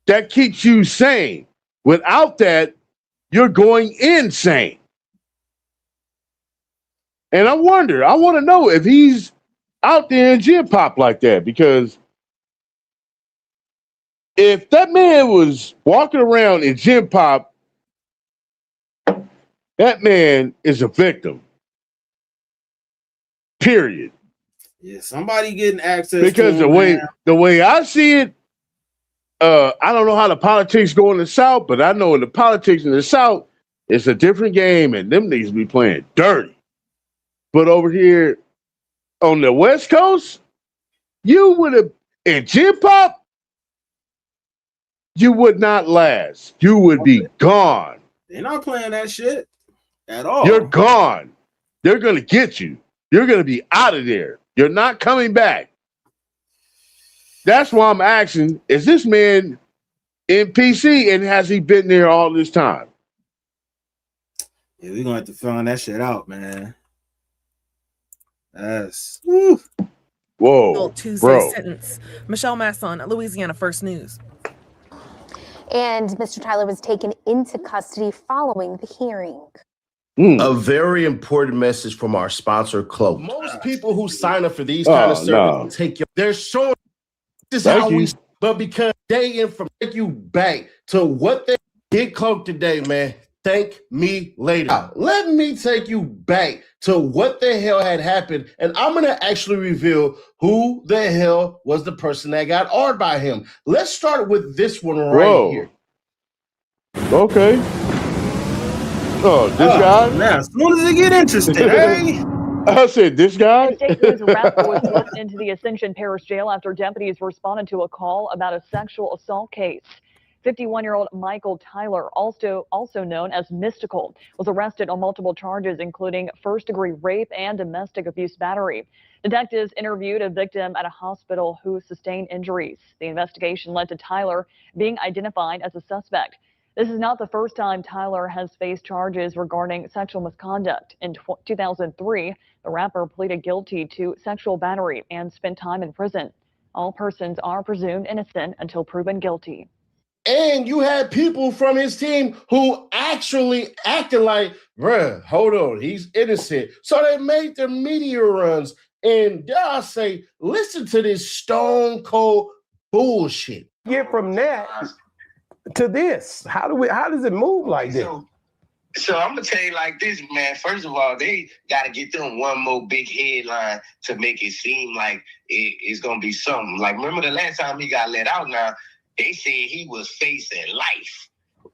That keeps you sane. Without that, you're going insane. And I want to know if he's out there in gym pop like that, because if that man was walking around in gym pop, that man is a victim. Period. Yeah, somebody getting access because to the way I see it, I don't know how the politics go in the South, but I know in the politics in the South, it's a different game, and them niggas be playing dirty. But over here on the West Coast, you would have in gym pop, you would not last. You would be gone. They're not playing that shit at all. You're gone. They're gonna get you. You're gonna be out of there. You're not coming back. That's why I'm asking, is this man in PC and has he been there all this time? Yeah, we're gonna have to find that shit out, man. That's whoa, Tuesday bro. Sentence. Michelle Masson, Louisiana First News. And Mr. Tyler was taken into custody following the hearing. A very important message from our sponsor, Cloak. Most people who sign up for these kind of services they're showing this is how we, but because they take you back to what they did. Cloak today, man. Thank me later. Let me take you back to what the hell had happened, and I'm gonna actually reveal who the hell was the person that got awed by him. Let's start with this one right here. Okay. Oh, this guy? Now, as soon as it get interesting, hey? I said, this guy? State News rapper was swept into the Ascension Parish Jail after deputies responded to a call about a sexual assault case. 51-year-old Michael Tyler, also known as Mystikal, was arrested on multiple charges, including first-degree rape and domestic abuse battery. Detectives interviewed a victim at a hospital who sustained injuries. The investigation led to Tyler being identified as a suspect. This is not the first time Tyler has faced charges regarding sexual misconduct. In 2003, the rapper pleaded guilty to sexual battery and spent time in prison. All persons are presumed innocent until proven guilty. And you had people from his team who actually acted like, bruh, hold on, he's innocent. So they made their media runs. And dare I say, listen to this stone cold bullshit. Get from that to this. How does it move like this? So I'm gonna tell you like this, man. First of all, they gotta get them one more big headline to make it seem like it's gonna be something. Like, remember the last time he got let out? Now they said he was facing life.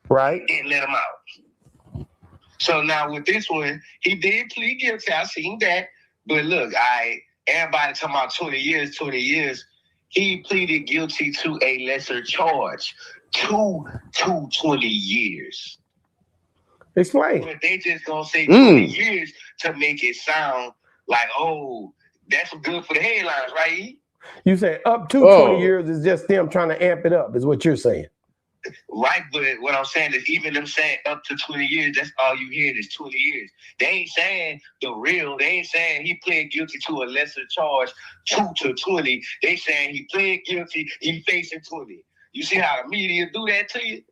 Right. Didn't let him out. So now with this one, he did plead guilty. I seen that. But look, everybody talking about 20 years, 20 years. He pleaded guilty to a lesser charge. 20 years. Explain. But they just gonna say 20 years to make it sound like, oh, that's good for the headlines, right? You say up to 20 years is just them trying to amp it up, is what you're saying. Right, but what I'm saying is even them saying up to 20 years, that's all you hear is 20 years. They ain't saying the real. They ain't saying he pled guilty to a lesser charge, 2 to 20. They saying he pled guilty, he facing 20. You see how the media do that to you?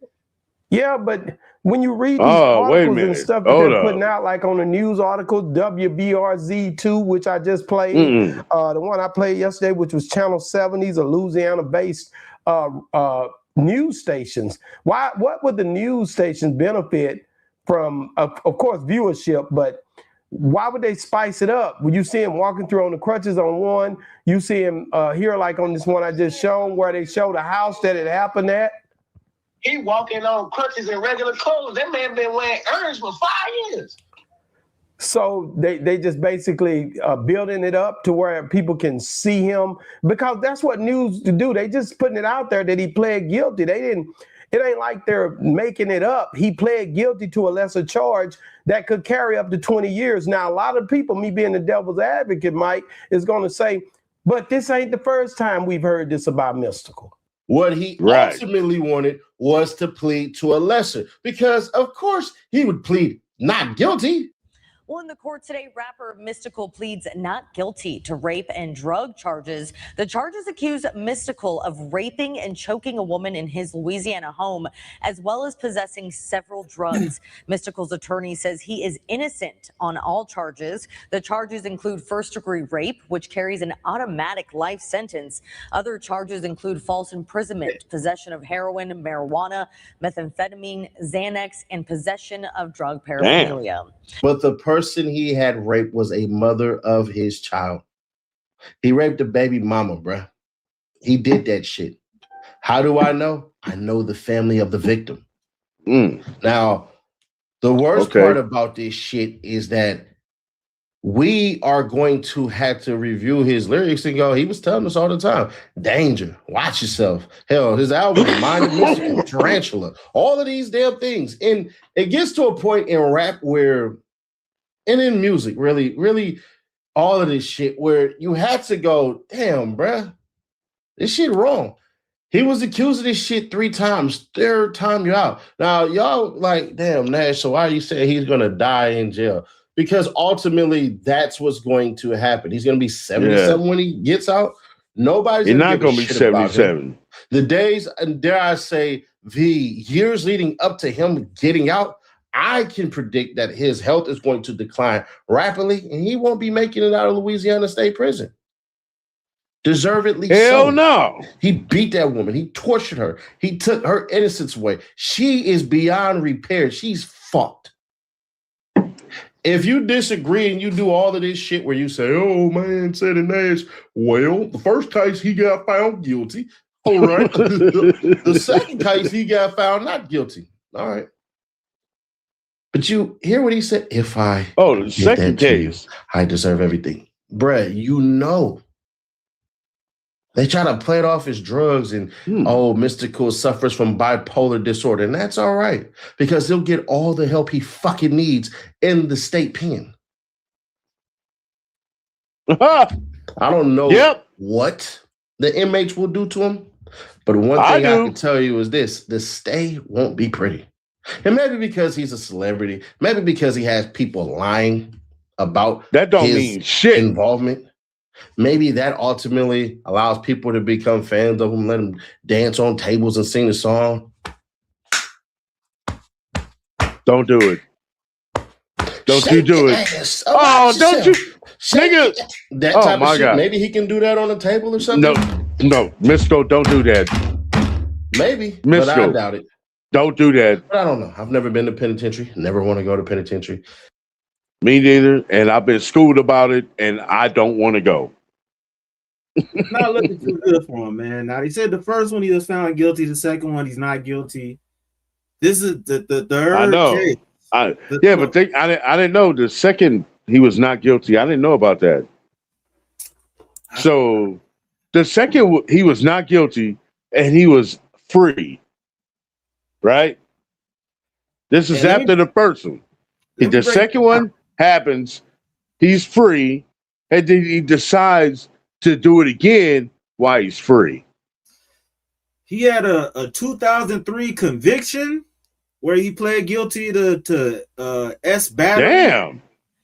Yeah, but when you read these articles and stuff that they're putting out, like on the news article, WBRZ2, which I just played, the one I played yesterday, which was Channel 7, these are Louisiana-based news stations. What would the news stations benefit from, of course, viewership, but why would they spice it up? When you see him walking through on the crutches on one, you see him here like on this one I just shown where they show the house that it happened at. He walking on crutches and regular clothes. That man been wearing earrings for 5 years. So they just basically building it up to where people can see him, because that's what news do. They just putting it out there that he pled guilty. It ain't like they're making it up. He pled guilty to a lesser charge that could carry up to 20 years. Now, a lot of people, me being the devil's advocate, Mike, is going to say, but this ain't the first time we've heard this about Mystikal. What he ultimately wanted was to plead to a lesser, because of course he would plead not guilty. Well, in the court today, rapper Mystikal pleads not guilty to rape and drug charges. The charges accuse Mystikal of raping and choking a woman in his Louisiana home, as well as possessing several drugs. Mystikal's attorney says he is innocent on all charges. The charges include first-degree rape, which carries an automatic life sentence. Other charges include false imprisonment, possession of heroin, marijuana, methamphetamine, Xanax, and possession of drug paraphernalia. But the person he had raped was a mother of his child. He raped a baby mama, bruh. He did that shit. How do I know? I know the family of the victim. Now, the worst part about this shit is that we are going to have to review his lyrics and go, he was telling us all the time, danger, watch yourself. Hell, his album, Mind of Mystikal, Tarantula, all of these damn things. And it gets to a point in rap where, and in music, really, all of this shit where you have to go, damn, bruh, this shit wrong. He was accused of this shit 3 times. 3rd time you're out. Now, y'all like, damn, Nash, so why are you saying he's going to die in jail? Because ultimately, that's what's going to happen. He's going to be 77 when he gets out. Nobody's not going to be 77. The days, and dare I say, the years leading up to him getting out, I can predict that his health is going to decline rapidly, and he won't be making it out of Louisiana State Prison. Deservedly so. Hell no. He beat that woman. He tortured her. He took her innocence away. She is beyond repair. She's fucked. If you disagree and you do all of this shit where you say, oh, man, said in Nash, well, the first case he got found guilty. All right. The second case he got found not guilty. All right. But you hear what he said? If I the second case, I deserve everything. Bruh, you know. They try to play it off as drugs and, Mystikal suffers from bipolar disorder. And that's all right, because he'll get all the help he fucking needs in the state pen. I don't know what the inmates will do to him, but one thing I can tell you is this: the stay won't be pretty. And maybe because he's a celebrity, maybe because he has people lying about that don't his mean shit involvement. Maybe that ultimately allows people to become fans of him, let him dance on tables and sing the song. Don't do it. Don't you do it. Don't you, nigga. That type of shit. God. Maybe he can do that on a table or something. No, Mystikal, don't do that. Maybe, Mystikal, but I doubt it. Don't do that. But I don't know. I've never been to penitentiary. Never want to go to penitentiary. Me neither. And I've been schooled about it, and I don't want to go. Not looking too good for him, man. Now, he said the first one he was found guilty. The second one he's not guilty. This is the third I know. case. But I didn't know the second he was not guilty. I didn't know about that. So the second he was not guilty and he was free, right? This is after the first one. The second one happens, he's free, and then he decides to do it again while he's free. He had a 2003 conviction where he pled guilty to S battery. Damn.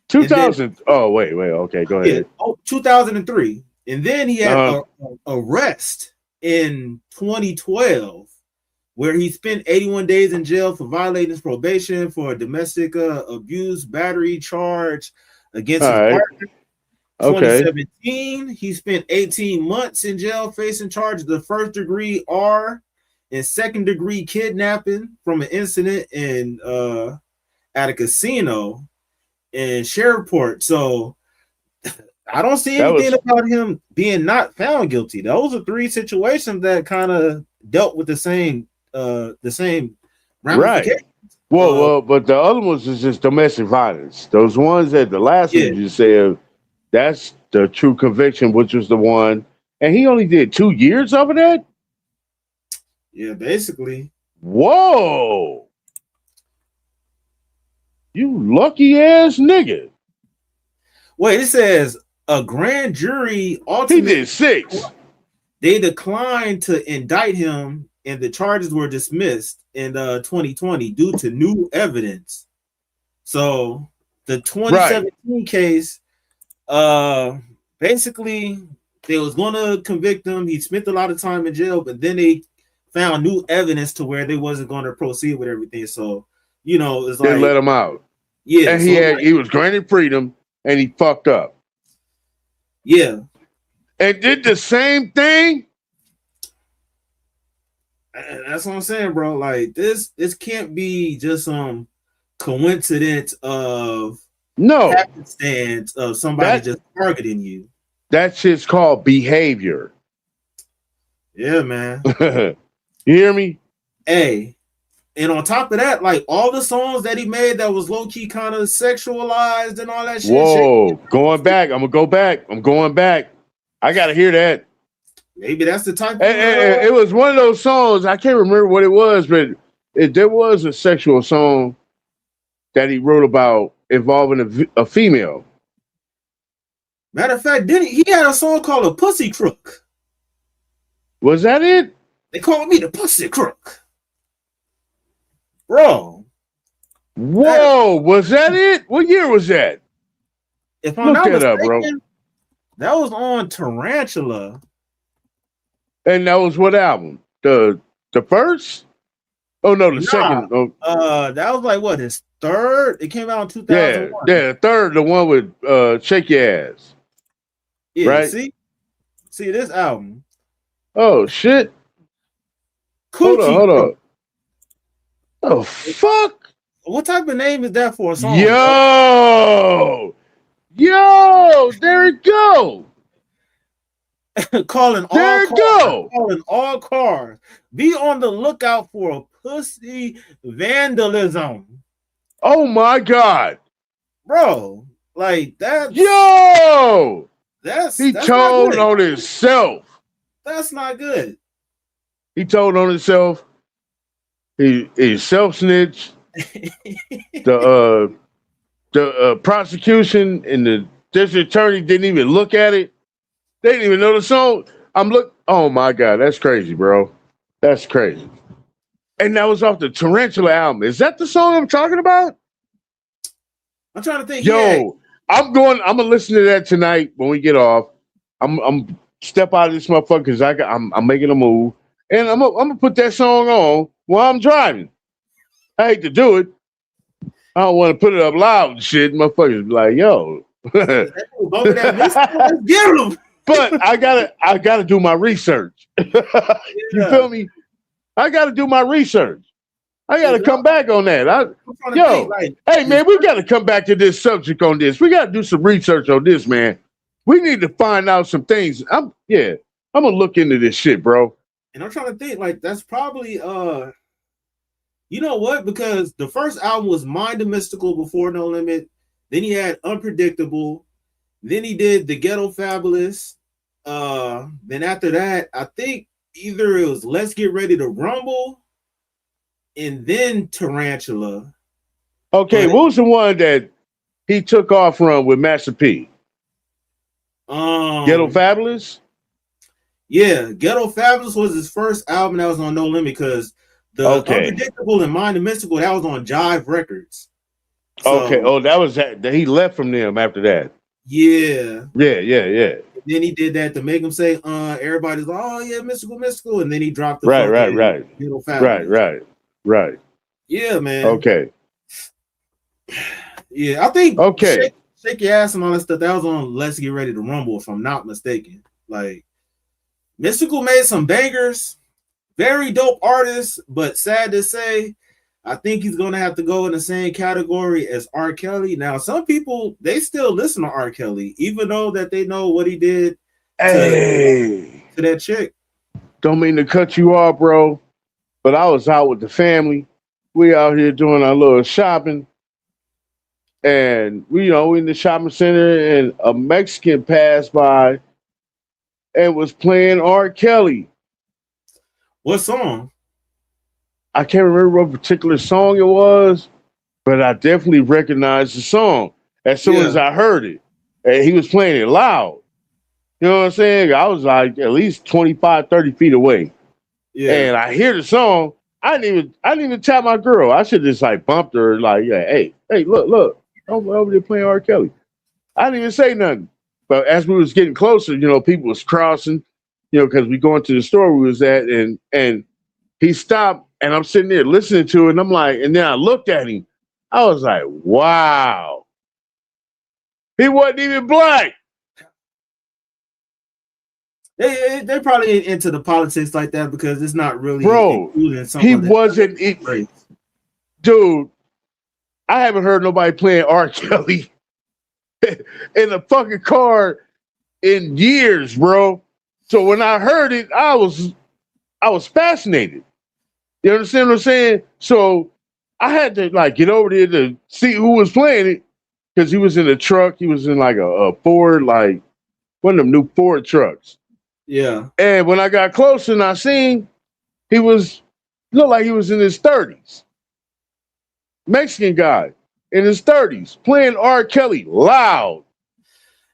2000. Oh, wait. Okay, go ahead. 2003. And then he had a arrest in 2012 where he spent 81 days in jail for violating his probation for a domestic abuse battery charge against his partner. 2017, he spent 18 months in jail facing charges of first degree R and second degree kidnapping from an incident in at a casino in Shreveport. So I don't see anything about him being not found guilty. Those are three situations that kind of dealt with the same ramifications. Right. Well, but the other ones is just domestic violence. Those ones that the last one you said, that's the true conviction, which was the one, and he only did 2 years of that. Yeah, basically. Whoa, you lucky ass nigga. Wait, it says a grand jury ultimately he did 6. They declined to indict him, and the charges were dismissed in 2020 due to new evidence. So the 2017 case, basically they was going to convict him. He spent a lot of time in jail, but then they found new evidence to where they wasn't going to proceed with everything. So, you know, it's like they let him out. Yeah, and he was granted freedom, and he fucked up. Yeah, and did the same thing. That's what I'm saying, bro. Like this can't be just some coincidence of happenstance of somebody just targeting you. That shit's called behavior. Yeah, man. You hear me? Hey, and on top of that, like all the songs that he made that was low key kind of sexualized and all that shit. Whoa, going back. I'm gonna go back. I'm going back. I gotta hear that. Maybe that's the type. It was one of those songs. I can't remember what it was, but there was a sexual song that he wrote about involving a female. Matter of fact, he had a song called "A Pussy Crook." Was that it? They called me the Pussy Crook, bro. Whoa, was that it? What year was that? If I'm not mistaken, bro. That was on Tarantula. And that was what album? The first? Oh no, the second. Oh. That was like what, his third? It came out in 2001. Yeah, the third, the one with Shake Your Ass. Yeah, right? See this album. Oh shit. Hold on. Oh fuck. What type of name is that for a song? Yo, there it go. Calling all cars. Be on the lookout for a pussy vandalism. Oh my god, bro! Like that. Yo, that's told on himself. That's not good. He told on himself. He self snitched. The prosecution and the district attorney didn't even look at it. They didn't even know the song. Oh my god, that's crazy, bro. That's crazy. And that was off the Tarantula album. Is that the song I'm talking about? I'm trying to think. Yo, I'm gonna listen to that tonight when we get off. I'm step out of this motherfucker because I'm making a move, and I'm gonna put that song on while I'm driving. I hate to do it. I don't want to put it up loud and shit. Motherfuckers be like, yo. Let's get him. But I gotta do my research. You feel me? I gotta do my research. I got to come back on that. Hey man, we got to come back to this subject on this. We got to do some research on this, man. We need to find out some things. I'm gonna look into this shit, bro. And I'm trying to think, like, that's probably you know what? Because the first album was Mind the Mystical before No Limit. Then he had Unpredictable. Then he did The Ghetto Fabulous. Then after that, I think either it was Let's Get Ready to Rumble and then Tarantula. Okay, what was the one that he took off from with Master P? Ghetto Fabulous? Yeah, Ghetto Fabulous was his first album that was on No Limit, because the Unpredictable and Mind the Mystical, that was on Jive Records. So, that was that. He left from them after that. Yeah. Yeah. Then he did that to make him say, everybody's like, oh yeah, mystical. And then he dropped the right. Ghetto Fabulous. Right. Yeah, man. Okay. Yeah, I think Shake Your Ass and all that stuff, that was on Let's Get Ready to Rumble, if I'm not mistaken. Like, Mystical made some bangers, very dope artist, but sad to say, I think he's gonna have to go in the same category as R. Kelly. Now, some people, they still listen to R. Kelly, even though that they know what he did to that chick. Don't mean to cut you off, bro, but I was out with the family. We out here doing our little shopping. And we in the shopping center, and a Mexican passed by and was playing R. Kelly. What song? I can't remember what particular song it was, but I definitely recognized the song as soon as I heard it. And he was playing it loud. You know what I'm saying? I was like at least 25, 30 feet away. Yeah. And I hear the song. I didn't even tap my girl. I should just like bumped her, like, hey, look. I'm over there playing R. Kelly. I didn't even say nothing. But as we was getting closer, people was crossing, because we going to the store we was at, and he stopped, and I'm sitting there listening to it, and I'm like, and then I looked at him. I was like, wow. He wasn't even black. They're probably into the politics like that because it's not really. Bro, he wasn't. Dude, I haven't heard nobody playing R. Kelly in a fucking car in years, bro. So when I heard it, I was fascinated. You understand what I'm saying? So I had to like get over there to see who was playing it, because he was in a truck. He was in like a Ford, like one of them new Ford trucks. Yeah. And when I got closer and I seen, looked like he was in his 30s. Mexican guy in his 30s playing R. Kelly loud.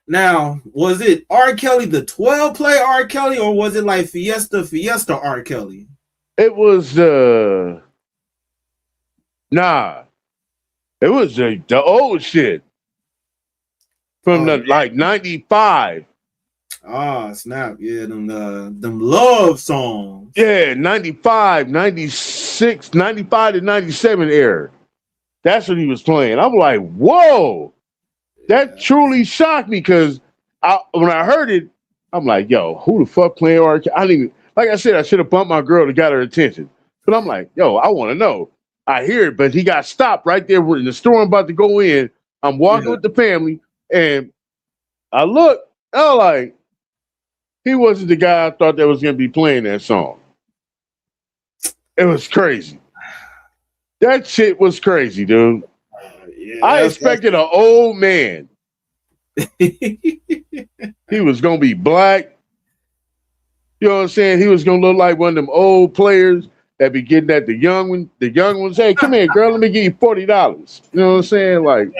Now, was it R. Kelly, the 12 play R. Kelly, or was it like Fiesta R. Kelly? It was it was the old shit from the like 95. Ah, snap. Yeah, them love songs. Yeah, 95, 96, 95 to 97 era. That's what he was playing. I'm like, whoa. That truly shocked me, because when I heard it, I'm like, yo, who the fuck playing R. Kelly? I didn't even, like I said, I should have bumped my girl to get her attention. But I'm like, yo, I want to know. I hear it, but he got stopped right there in the store I'm about to go in. I'm walking with the family, and I look, I was like, he wasn't the guy I thought that was going to be playing that song. It was crazy. That shit was crazy, dude. I expected an old man. He was going to be black. You know what I'm saying? He was going to look like one of them old players that be getting at the young one. The young ones, hey, come here, girl. Let me give you $40. You know what I'm saying? Like,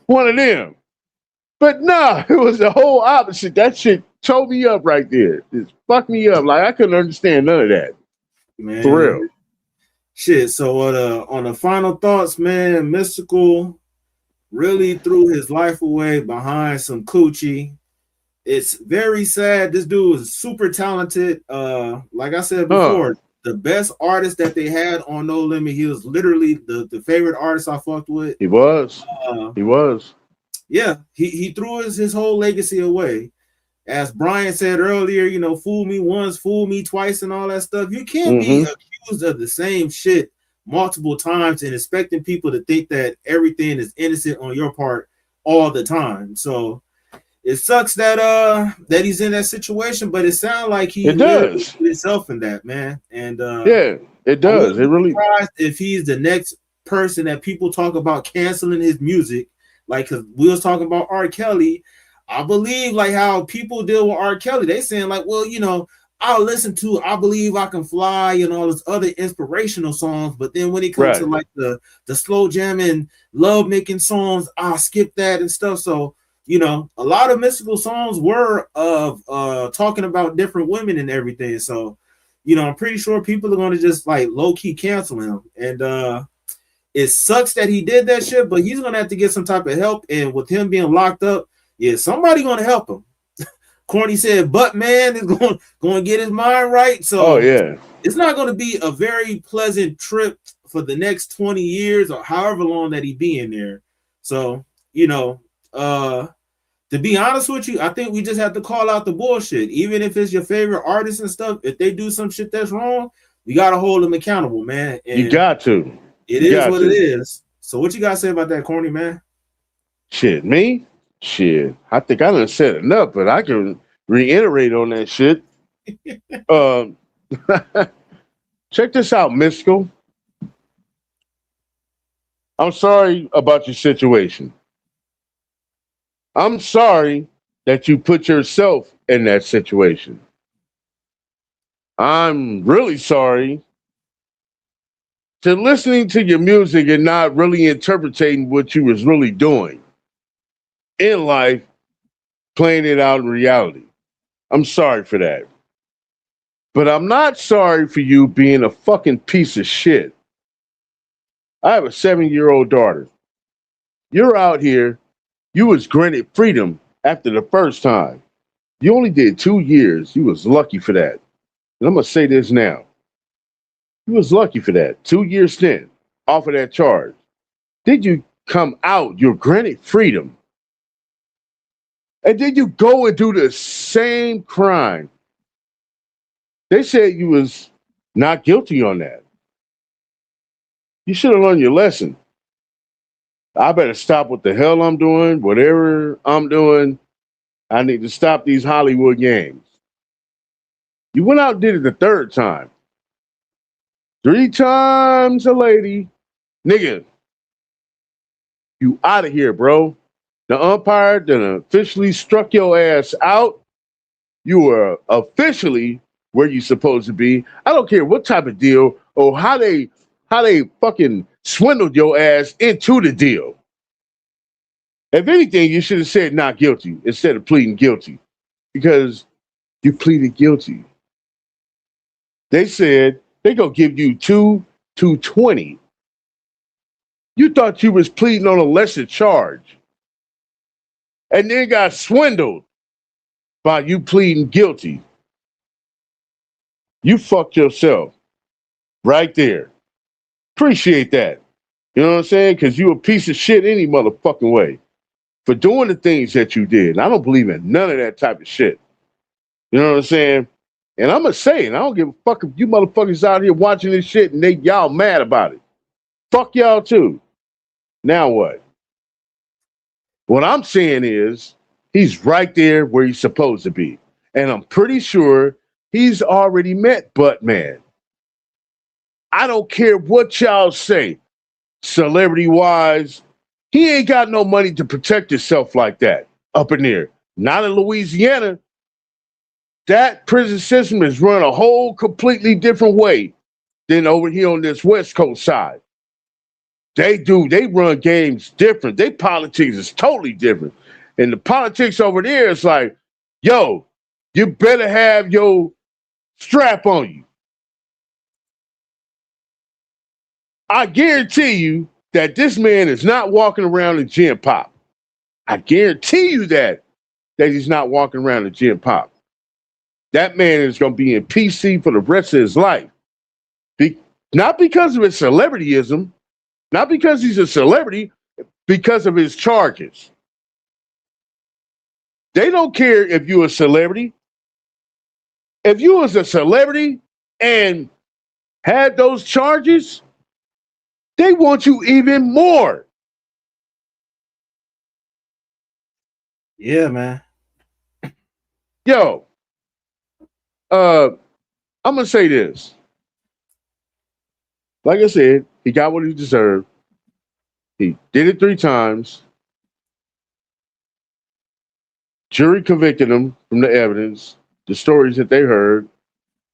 one of them. But nah, it was the whole opposite. That shit tore me up right there. It fucked me up. Like, I couldn't understand none of that. Man. For real. Shit, so on the final thoughts, man, Mystikal really threw his life away behind some coochie. It's very sad. This dude was super talented. Like I said before, the best artist that they had on No Limit. He was literally the favorite artist I fucked with. He was. Yeah, he threw his whole legacy away. as Brian said earlier, you know, fool me once, fool me twice, and all that stuff. You can't be accused of the same shit multiple times and expecting people to think that everything is innocent on your part all the time. So it sucks that that he's in that situation, but it sounds like he literally put himself in that, man. And yeah, it does. It really surprised if he's the next person that people talk about canceling his music, like, because we was talking about R. Kelly. I believe like how people deal with R. Kelly, they saying like, well, you know, I'll listen to I Believe I Can Fly and all those other inspirational songs, but then when it comes to like the slow jamming, love making songs, I'll skip that and stuff. So, you know, a lot of Mystikal songs were of talking about different women and everything. So, you know, I'm pretty sure people are gonna just like low-key cancel him. And it sucks that he did that shit, but he's gonna have to get some type of help. And with him being locked up, yeah, somebody gonna help him. Corny said, but man is going to get his mind right. So it's not going to be a very pleasant trip for the next 20 years or however long that he be in there. So, you know, to be honest with you, I think we just have to call out the bullshit. Even if it's your favorite artists and stuff, if they do some shit that's wrong, we got to hold them accountable, man. And you got to. It is what it is. So what you got to say about that, Corny, man? Shit, me? Shit, I think I done said enough, but I can reiterate on that shit. Check this out, Mystikal. I'm sorry about your situation. I'm sorry that you put yourself in that situation. I'm really sorry to listening to your music and not really interpreting what you was really doing in life, playing it out in reality. I'm sorry for that. But I'm not sorry for you being a fucking piece of shit. I have a 7-year-old daughter. You're out here. You was granted freedom after the first time. You only did 2 years. You was lucky for that. And I'm going to say this now. You was lucky for that. 2 years stint off of that charge. Did you come out? You're granted freedom. And then you go and do the same crime. They said you was not guilty on that. You should have learned your lesson. I better stop what the hell I'm doing, whatever I'm doing. I need to stop these Hollywood games. You went out and did it the third time. 3 times a lady. Nigga, you out of here, bro. The umpire done officially struck your ass out. You were officially where you supposed to be. I don't care what type of deal or how they fucking swindled your ass into the deal. If anything, you should have said not guilty instead of pleading guilty, because you pleaded guilty. They said they gonna give you 2 to 20. You thought you was pleading on a lesser charge. And then got swindled by you pleading guilty. You fucked yourself right there. Appreciate that. You know what I'm saying? Because you a piece of shit any motherfucking way for doing the things that you did. And I don't believe in none of that type of shit. You know what I'm saying? And I'm going to say, and I don't give a fuck if you motherfuckers out here watching this shit and y'all mad about it. Fuck y'all too. Now what? What I'm saying is, he's right there where he's supposed to be. And I'm pretty sure he's already met Buttman. I don't care what y'all say, celebrity-wise. He ain't got no money to protect himself like that up in there. Not in Louisiana. That prison system is run a whole completely different way than over here on this West Coast side. They run games different. Their politics is totally different. And the politics over there is like, yo, you better have your strap on you. I guarantee you that this man is not walking around in gym pop. I guarantee you that he's not walking around in gym pop. That man is going to be in PC for the rest of his life. Not because of his celebrityism, not because he's a celebrity, because of his charges. They don't care if you're a celebrity. If you was a celebrity and had those charges, they want you even more. Yeah, man. Yo, I'm gonna say this. Like I said, he got what he deserved. He did it 3 times. Jury convicted him from the evidence, the stories that they heard.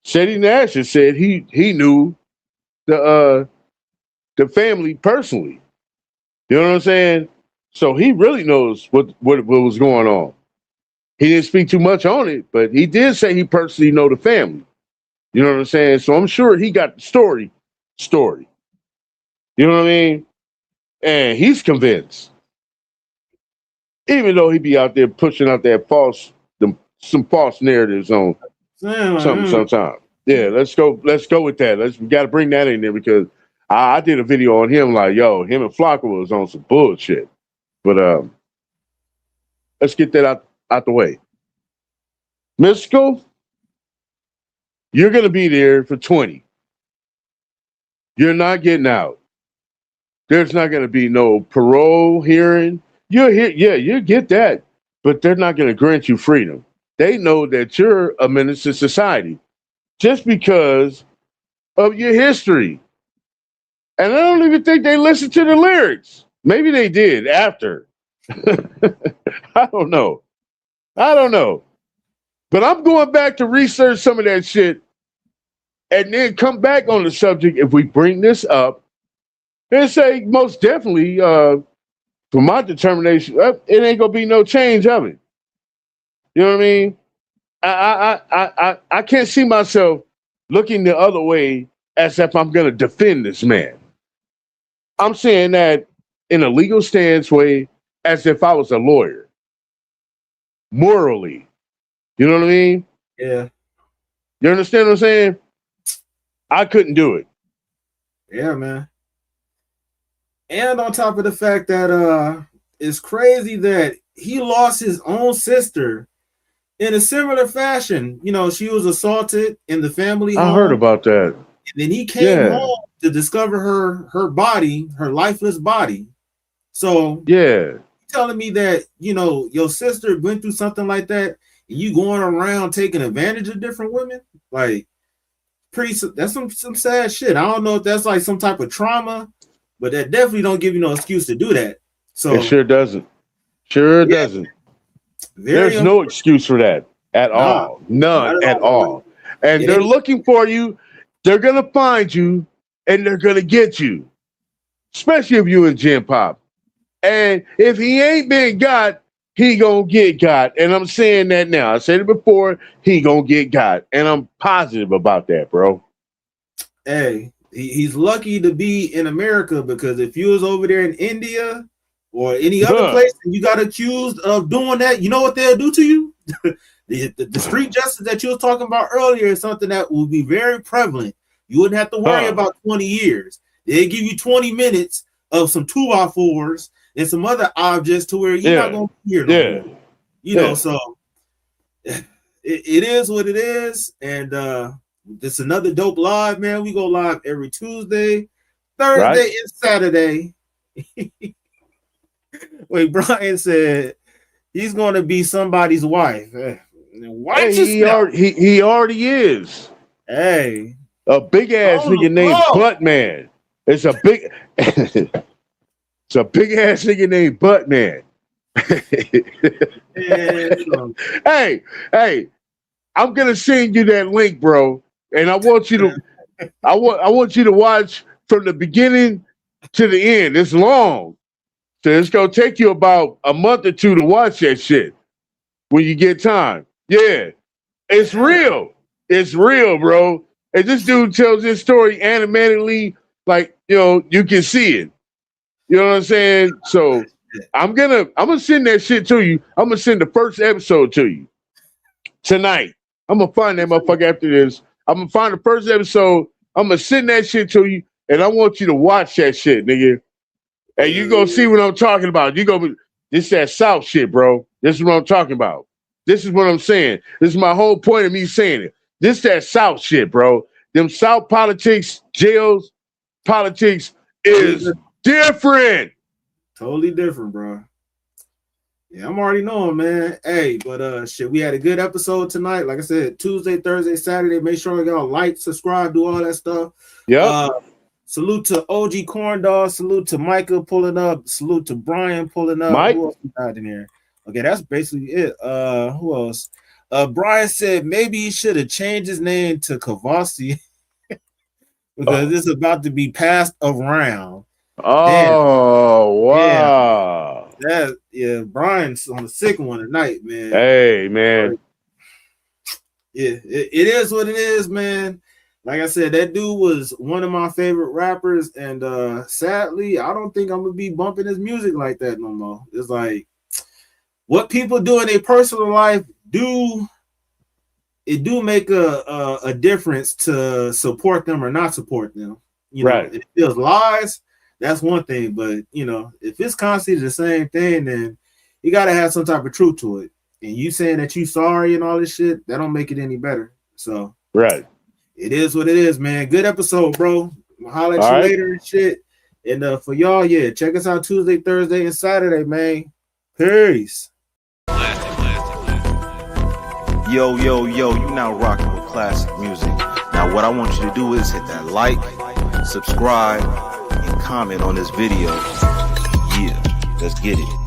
Shetty Nash has said he knew the family personally. You know what I'm saying? So he really knows what was going on. He didn't speak too much on it, but he did say he personally know the family. You know what I'm saying? So I'm sure he got the story. You know what I mean? And he's convinced. Even though he be out there pushing out that some false narratives on something sometimes. Yeah, let's go with that. We got to bring that in there because I did a video on him like, yo, him and Flocka was on some bullshit. But let's get that out the way. Mystikal, you're gonna be there for 20. You're not getting out. There's not gonna be no parole hearing. You're here, yeah, you get that, but they're not gonna grant you freedom. They know that you're a menace to society just because of your history. And I don't even think they listened to the lyrics. Maybe they did after. I don't know. But I'm going back to research some of that shit and then come back on the subject if we bring this up and say most definitely, for my determination, it ain't gonna be no change of it. You know what I mean? I can't see myself looking the other way as if I'm gonna defend this man. I'm saying that in a legal stance way, as if I was a lawyer. Morally. You know what I mean? Yeah. You understand what I'm saying? I couldn't do it. Yeah, man. And on top of the fact that it's crazy that he lost his own sister in a similar fashion. You know, she was assaulted in the family home. I heard about that. And then he came home to discover her body, her lifeless body. So yeah, telling me that, you know, your sister went through something like that and you going around taking advantage of different women, like that's some sad shit. I don't know if that's like some type of trauma, but that definitely don't give you no excuse to do that. So it sure doesn't. Doesn't. There's no excuse for that at all. None at all. And they're looking for you. They're gonna find you and they're gonna get you. Especially if you in Gen Pop. And if he ain't been got, he gonna get got. And I'm saying that now. I said it before, he gonna get got. And I'm positive about that, bro. Hey, he's lucky to be in America, because if you was over there in India or any other place and you got accused of doing that, you know what they'll do to you? the street justice that you was talking about earlier is something that will be very prevalent. You wouldn't have to worry about 20 years. They give you 20 minutes of some 2x4s and some other objects to where you're not going to hear no more. You know, so it is what it is. And it's another dope live, man. We go live every Tuesday, Thursday, and Saturday. Wait, Brian said he's going to be somebody's wife. He already is. Hey. A big ass nigga named Buttman. It's a big it's a big ass nigga named Buttman. Hey, I'm gonna send you that link, bro. And I want you to I want you to watch from the beginning to the end. It's long. So it's gonna take you about a month or two to watch that shit when you get time. Yeah. It's real. It's real, bro. And this dude tells this story animatedly, like, you know, you can see it. You know what I'm saying? So I'm gonna send that shit to you. I'm gonna send the first episode to you tonight. I'm gonna find that motherfucker after this. I'm gonna find the first episode. I'm gonna send that shit to you, and I want you to watch that shit, nigga. And you gonna see what I'm talking about. You gonna be this that South shit, bro. This is what I'm talking about. This is what I'm saying. This is my whole point of me saying it. This that South shit, bro. Them South politics, jails, politics is different. Totally different, bro. Yeah, I'm already knowing, man. Hey, but shit, we had a good episode tonight. Like I said, Tuesday, Thursday, Saturday. Make sure y'all like, subscribe, do all that stuff. Yeah. Salute to OG Corn Dog. Salute to Micah pulling up. Salute to Brian pulling up. Mike? Who else we got in here? Okay, that's basically it. Who else? Brian said maybe he should have changed his name to Kavasi because it's about to be passed around. Oh, wow. Yeah, Brian's on the sick one tonight, man. Hey, man. Yeah, it is what it is, man. Like I said, that dude was one of my favorite rappers, and sadly, I don't think I'm gonna be bumping his music like that no more. It's like what people do in their personal life do make a difference to support them or not support them. You know, if it feels lies, that's one thing, but you know, if it's constantly the same thing, then you gotta have some type of truth to it. And you saying that you sorry and all this shit, that don't make it any better. So it is what it is, man. Good episode, bro. I'll holler at you later and shit. And for y'all, yeah, check us out Tuesday, Thursday, and Saturday, man. Peace. Yo, you now rocking with classic music. Now what I want you to do is hit that like, subscribe, and comment on this video. Yeah, let's get it.